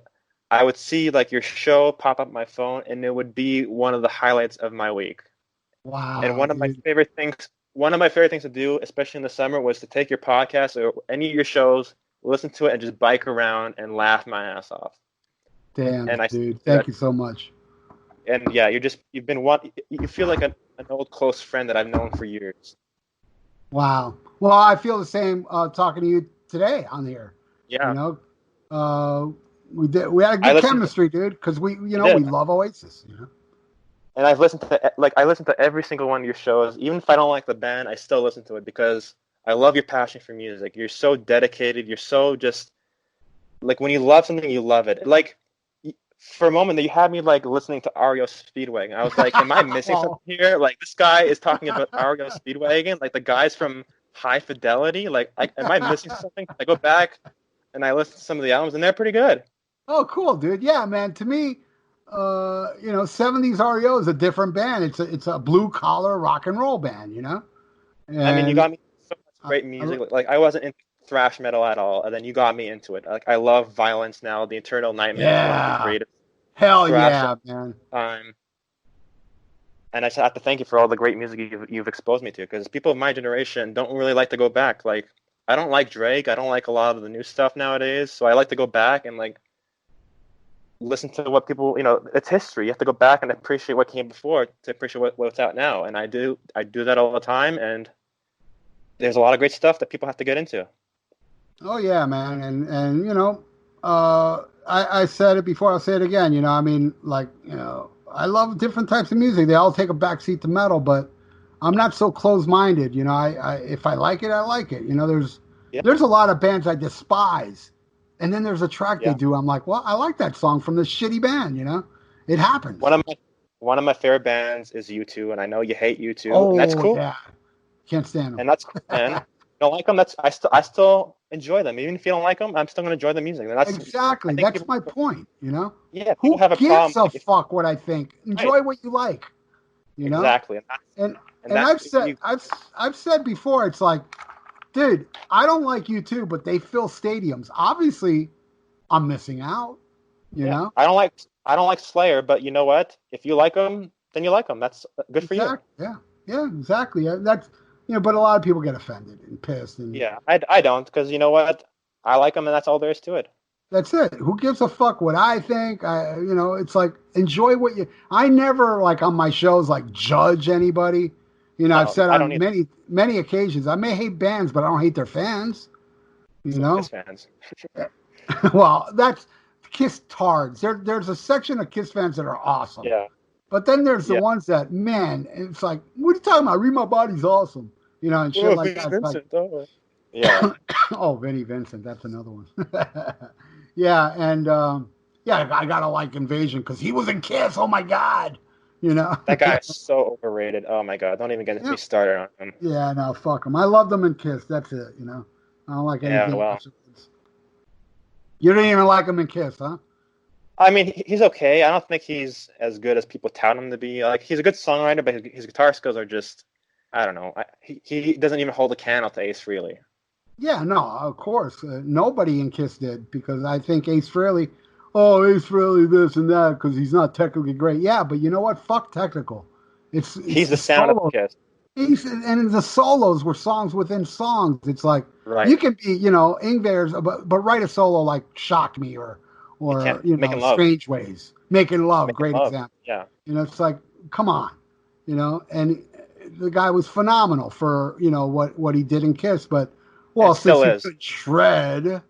I would see your show pop up on my phone, and it would be one of the highlights of my week. Wow. And one of my favorite things to do, especially in the summer, was to take your podcast or any of your shows, listen to it, and just bike around and laugh my ass off. Damn, dude, thank you so much. And yeah, you've been one. You feel like an old close friend that I've known for years. Wow. Well, I feel the same talking to you today on here. Yeah. We had a good chemistry, dude, because we love Oasis. And I've listened to every single one of your shows. Even if I don't like the band, I still listen to it because I love your passion for music. You're so dedicated. You're so just when you love something, you love it. For a moment, you had me listening to REO Speedwagon. I was like, am I missing something here? This guy is talking about REO Speedwagon, the guys from High Fidelity. Am I missing something? I go back and I listen to some of the albums, and they're pretty good. Oh, cool, dude. Yeah, man. To me, 70s REO is a different band. It's a blue collar rock and roll band, And, I mean, you got me so much great music. I wasn't into thrash metal at all, and then you got me into it. I love Violence now. The Eternal Nightmare is one of the greatest Hell thrash yeah, man. time. And I just have to thank you for all the great music you've exposed me to, because people of my generation don't really like to go back. Like, I don't like Drake. I don't like a lot of the new stuff nowadays. So I like to go back and like listen to what people, it's history. You have to go back and appreciate what came before to appreciate what's out now. And I do that all the time. And there's a lot of great stuff that people have to get into. Oh yeah, man, and I said it before. I'll say it again. I mean, like, I love different types of music. They all take a backseat to metal, but I'm not so close-minded. I if I like it, I like it. Yeah, There's a lot of bands I despise, and then there's a track they yeah. do. I'm like, well, I like that song from this shitty band. It happens. One of my favorite bands is U2, and I know you hate U2, and that's Oh cool. yeah, can't stand them. And that's cool, man. Don't like them. I still enjoy them. Even if you don't like them, I'm still gonna enjoy the music. And I Exactly. think That's people, my point. yeah, people Who have a gives problem. a Like, fuck what I think? right, Enjoy what you like. You know. exactly, And and and that's I've said you. I've said before, it's like, dude, I don't like you too, but they fill stadiums. Obviously, I'm missing out. You Yeah, know. I don't like Slayer, but you know what? If you like them, then you like them. That's good for you. Exactly. Yeah. Yeah. Exactly. That's But a lot of people get offended and pissed, and Yeah, I don't, because you know what? I like them, and that's all there is to it. that's it. Who gives a fuck what I think? It's like, enjoy what you. I never, like, on my shows, like, judge anybody. I've No, said I don't on either. many occasions, I may hate bands, but I don't hate their fans. You So know. Kiss fans. Well, that's Kiss tards. There's a section of Kiss fans that are awesome, Yeah, but then there's the yeah. ones that, man, it's like, what are you talking about? Read My Body's awesome, and shit Oh, like Vince that. It's like, Vincent. Oh. Yeah, oh, Vinnie Vincent, that's another one. Yeah, and yeah, I gotta like Invasion because he was in Kiss. Oh my God, you know. that guy is so overrated. Oh my God, don't even get Yeah, me started on him. yeah, no, fuck him. I love them in Kiss. That's it. I don't like Yeah, anything well, else. You didn't even like him in Kiss, huh? I mean, he's okay. I don't think he's as good as people tout him to be. Like, he's a good songwriter, but his guitar skills are just, I don't know. He doesn't even hold a candle to Ace Frehley. Yeah, no, of course. Nobody in Kiss did, because I think Ace Frehley, oh, Ace Frehley this and that because he's not technically great. Yeah, but you know what? Fuck technical. It's He's the the sound of solos. Kiss. And the solos were songs within songs. It's like, you Right. can be, Ingvar's, but write a solo like "Shock Me" or You can't making love. "Strange Ways," "Making Love." Making Great love. example. Yeah. It's like, come on, and the guy was phenomenal for what he did in Kiss. But, well, And since still he is. could shred,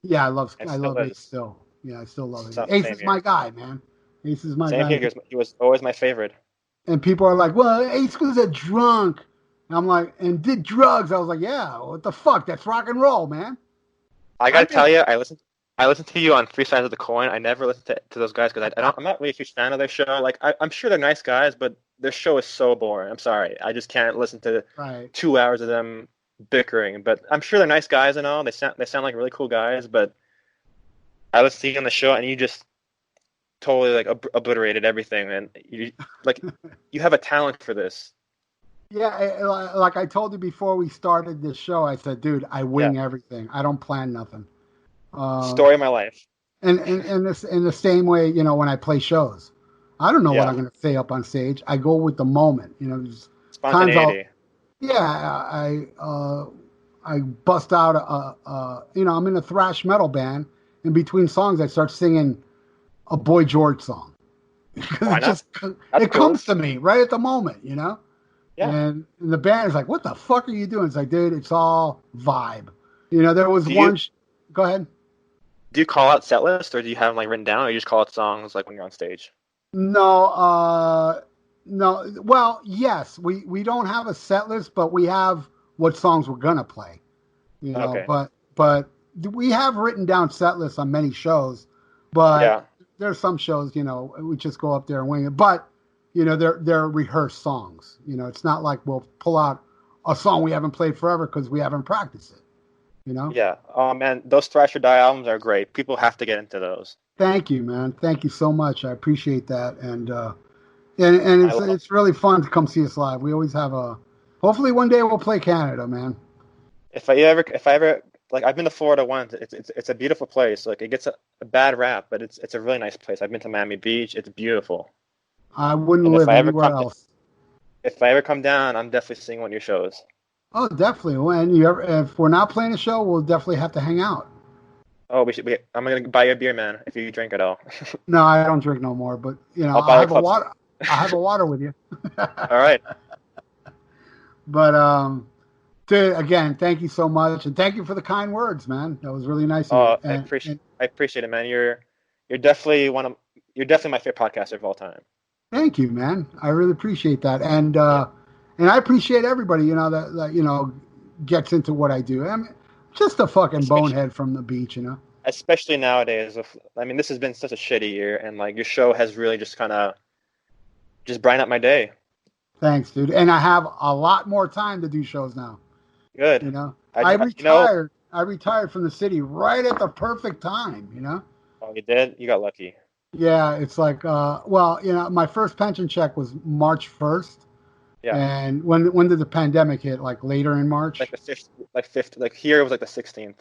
yeah, And I still love Ace is. still. Yeah, I still love it. So, Ace same is my here. guy, man. Ace is my Same guy. here. He was always my favorite. And people are like, well, Ace was a drunk. And I'm like, and did drugs. I was like, yeah, what the fuck? That's rock and roll, man. I I gotta tell did. you, I listened to you on Three Sides of the Coin. I never listened to those guys because I'm not really a huge fan of their show. Like, I'm sure they're nice guys, but their show is so boring. I'm sorry, I just can't listen to Right. 2 hours of them bickering. But I'm sure they're nice guys and all. They sound like really cool guys. But I listened to you on the show, and you just totally like obliterated everything. And you have a talent for this. Yeah, like I told you before we started this show, I said, dude, I Yeah, wing everything. I don't plan nothing. Uh, story of my life. and this in the same way, when I play shows, I don't know what Yeah, I'm going to say up on stage. I go with the moment. There's times spontaneity. I bust out I'm in a thrash metal band. In between songs, I start singing a Boy George song because Why it not? just That's it cool. comes to me right at the moment, Yeah. And the band is like, "What the fuck are you doing?" It's like, dude, it's all vibe. There was Do you one. Go ahead. do you call out set list, or do you have them like written down, or you just call out songs like when you're on stage? No, no. Well, yes, we don't have a set list, but we have what songs we're gonna play. Okay. But we have written down set lists on many shows, but Yeah. there's some shows, we just go up there and wing it. But they're rehearsed songs. It's not like we'll pull out a song we haven't played forever because we haven't practiced it. Yeah. Oh man, those Thrash or Die albums are great. People have to get into those. Thank you, man. Thank you so much. I appreciate that, and I it's love. it's really fun to come see us live. We always have a. Hopefully, one day we'll play Canada, man. If I ever like I've been to Florida once. It's a beautiful place. Like it gets a bad rap, but it's a really nice place. I've been to Miami Beach. It's beautiful. I wouldn't And if live I ever anywhere come else. if I ever come down, I'm definitely seeing one of your shows. Oh, definitely. When you ever, if we're not playing a show, we'll definitely have to hang out. Oh, we should. I'm gonna buy you a beer, man. If you drink at all, No, I don't drink no more, but I'll I'll buy a have a club water. soda. I'll have a water with you. All right. But dude, again, thank you so much, and thank you for the kind words, man. That was really nice of you. Oh, I appreciate it, man. You're definitely you're definitely my favorite podcaster of all time. Thank you, man. I really appreciate that, and I appreciate everybody, that gets into what I do. I'm just a fucking Especially, bonehead from the beach. especially nowadays. I mean, this has been such a shitty year, and like your show has really just kind of just brightened up my day. Thanks, dude. And I have a lot more time to do shows now. Good. I retired. I retired from the city right at the perfect time. Oh, you did? You got lucky. Yeah, it's like, my first pension check was March 1st. Yeah. And when did the pandemic hit? Like later in March? Like the fifth, like here it was like the 16th.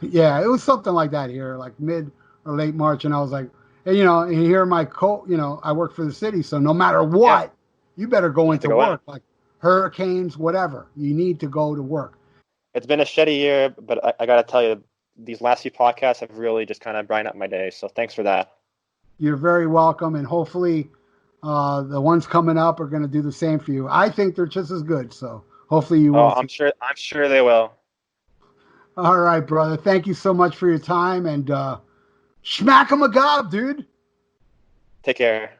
Yeah, it was something like that here, like mid or late March. And I was like, hey, and here I work for the city. So no matter what, you better go into work. Like hurricanes, whatever. You need to go to work. It's been a shitty year, but I got to tell you, these last few podcasts have really just kind of brightened up my day. So thanks for that. You're very welcome. And hopefully the ones coming up are going to do the same for you. I think they're just as good. So hopefully you will. I'm sure they will. All right, brother. Thank you so much for your time. And schmack 'em a gob, dude. Take care.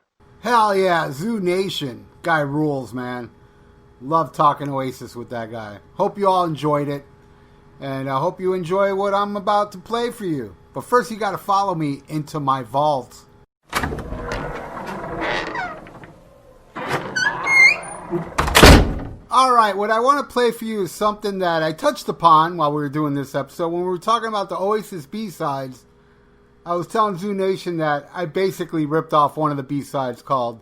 Hell yeah. Zoonation. Guy rules, man. Love talking Oasis with that guy. Hope you all enjoyed it. And I hope you enjoy what I'm about to play for you. But first, you got to follow me into my vault. All right, what I want to play for you is something that I touched upon while we were doing this episode. When we were talking about the Oasis B-sides, I was telling Zoonation that I basically ripped off one of the B-sides called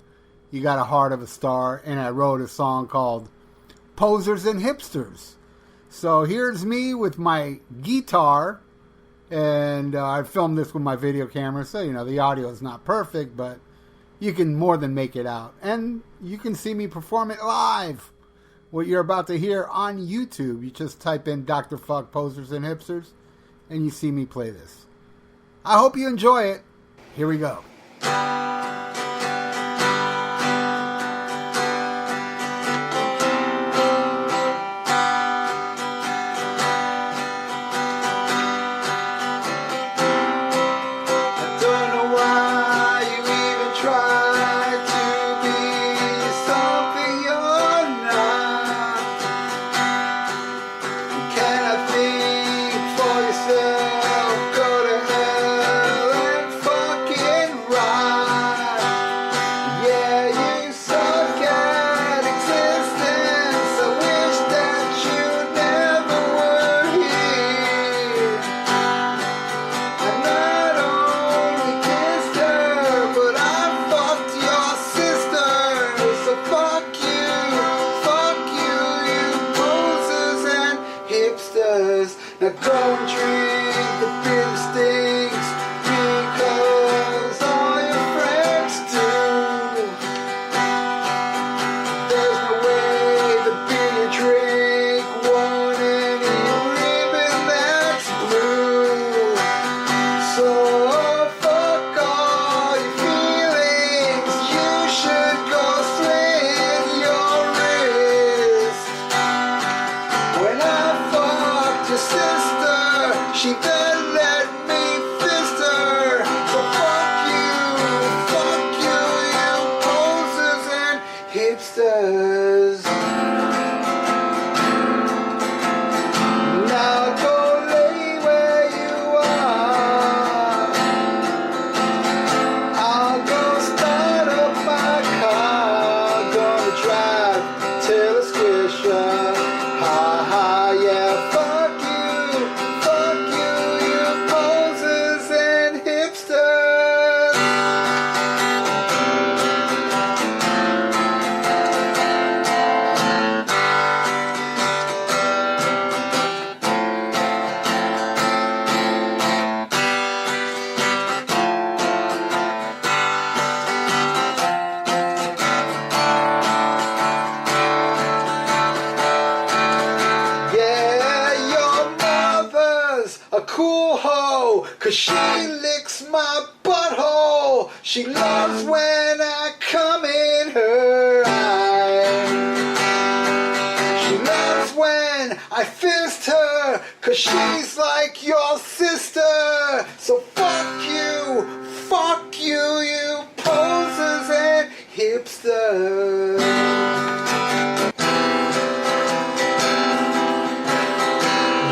You Got a Heart of a Star, and I wrote a song called Posers and Hipsters. So here's me with my guitar, and I filmed this with my video camera, so the audio is not perfect, but you can more than make it out. And you can see me perform it live. What you're about to hear on YouTube, you just type in Dr. Fuck Posers and Hipsters, and you see me play this. I hope you enjoy it. Here we go. butthole. She loves when I come in her eye. She loves when I fist her, 'cause she's like your sister. So fuck you, you posers and hipsters.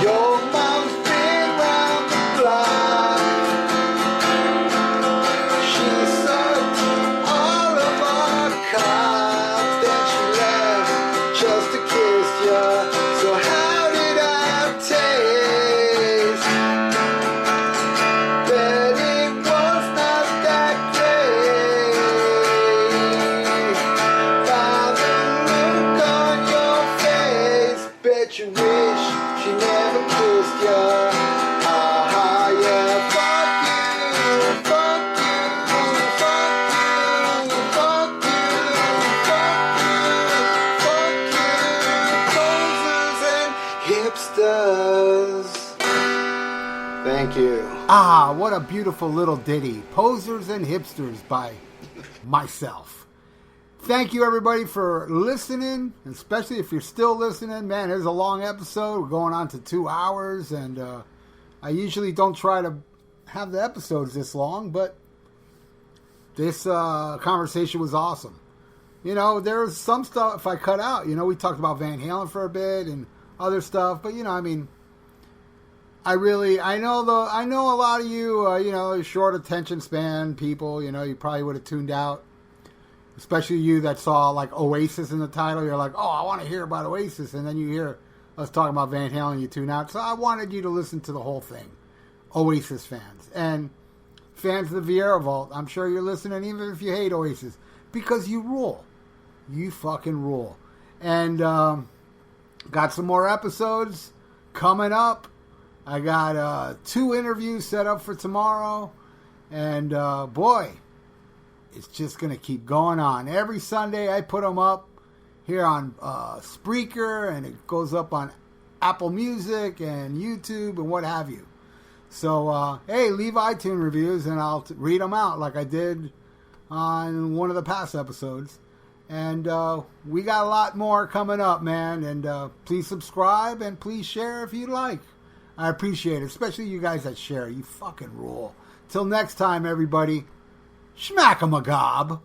Your mom's been round the block. She sucked all of our cocks. Then she left just to kiss ya. So how did I taste? Bet it was not that great. By the look on your face, bet you wish she never kissed ya. Ah, yeah, fuck you, fuck you, fuck you, fuck you, fuck you, fuck you, posers and hipsters. Thank you. Ah, what a beautiful little ditty. Posers and Hipsters by myself. Thank you, everybody, for listening, especially if you're still listening. Man, it was a long episode. We're going on to 2 hours, and I usually don't try to have the episodes this long, but this conversation was awesome. You know, there was some stuff I cut out. You know, we talked about Van Halen for a bit and other stuff, but, you know, I mean, I know a lot of you, you know, short attention span people, you know, you probably would have tuned out. Especially you that saw, like, Oasis in the title. You're like, oh, I want to hear about Oasis. And then you hear us talking about Van Halen, you tune out. So I wanted you to listen to the whole thing. Oasis fans. And fans of the Viera Vault, I'm sure you're listening even if you hate Oasis. Because you rule. You fucking rule. And got some more episodes coming up. I got 2 interviews set up for tomorrow. And, boy, it's just going to keep going on. Every Sunday I put them up here on Spreaker, and it goes up on Apple Music and YouTube and what have you. So, hey, leave iTunes reviews and I'll read them out like I did on one of the past episodes. And we got a lot more coming up, man. And please subscribe and please share if you like. I appreciate it, especially you guys that share. You fucking rule. Till next time, everybody. Schmack 'em a gob.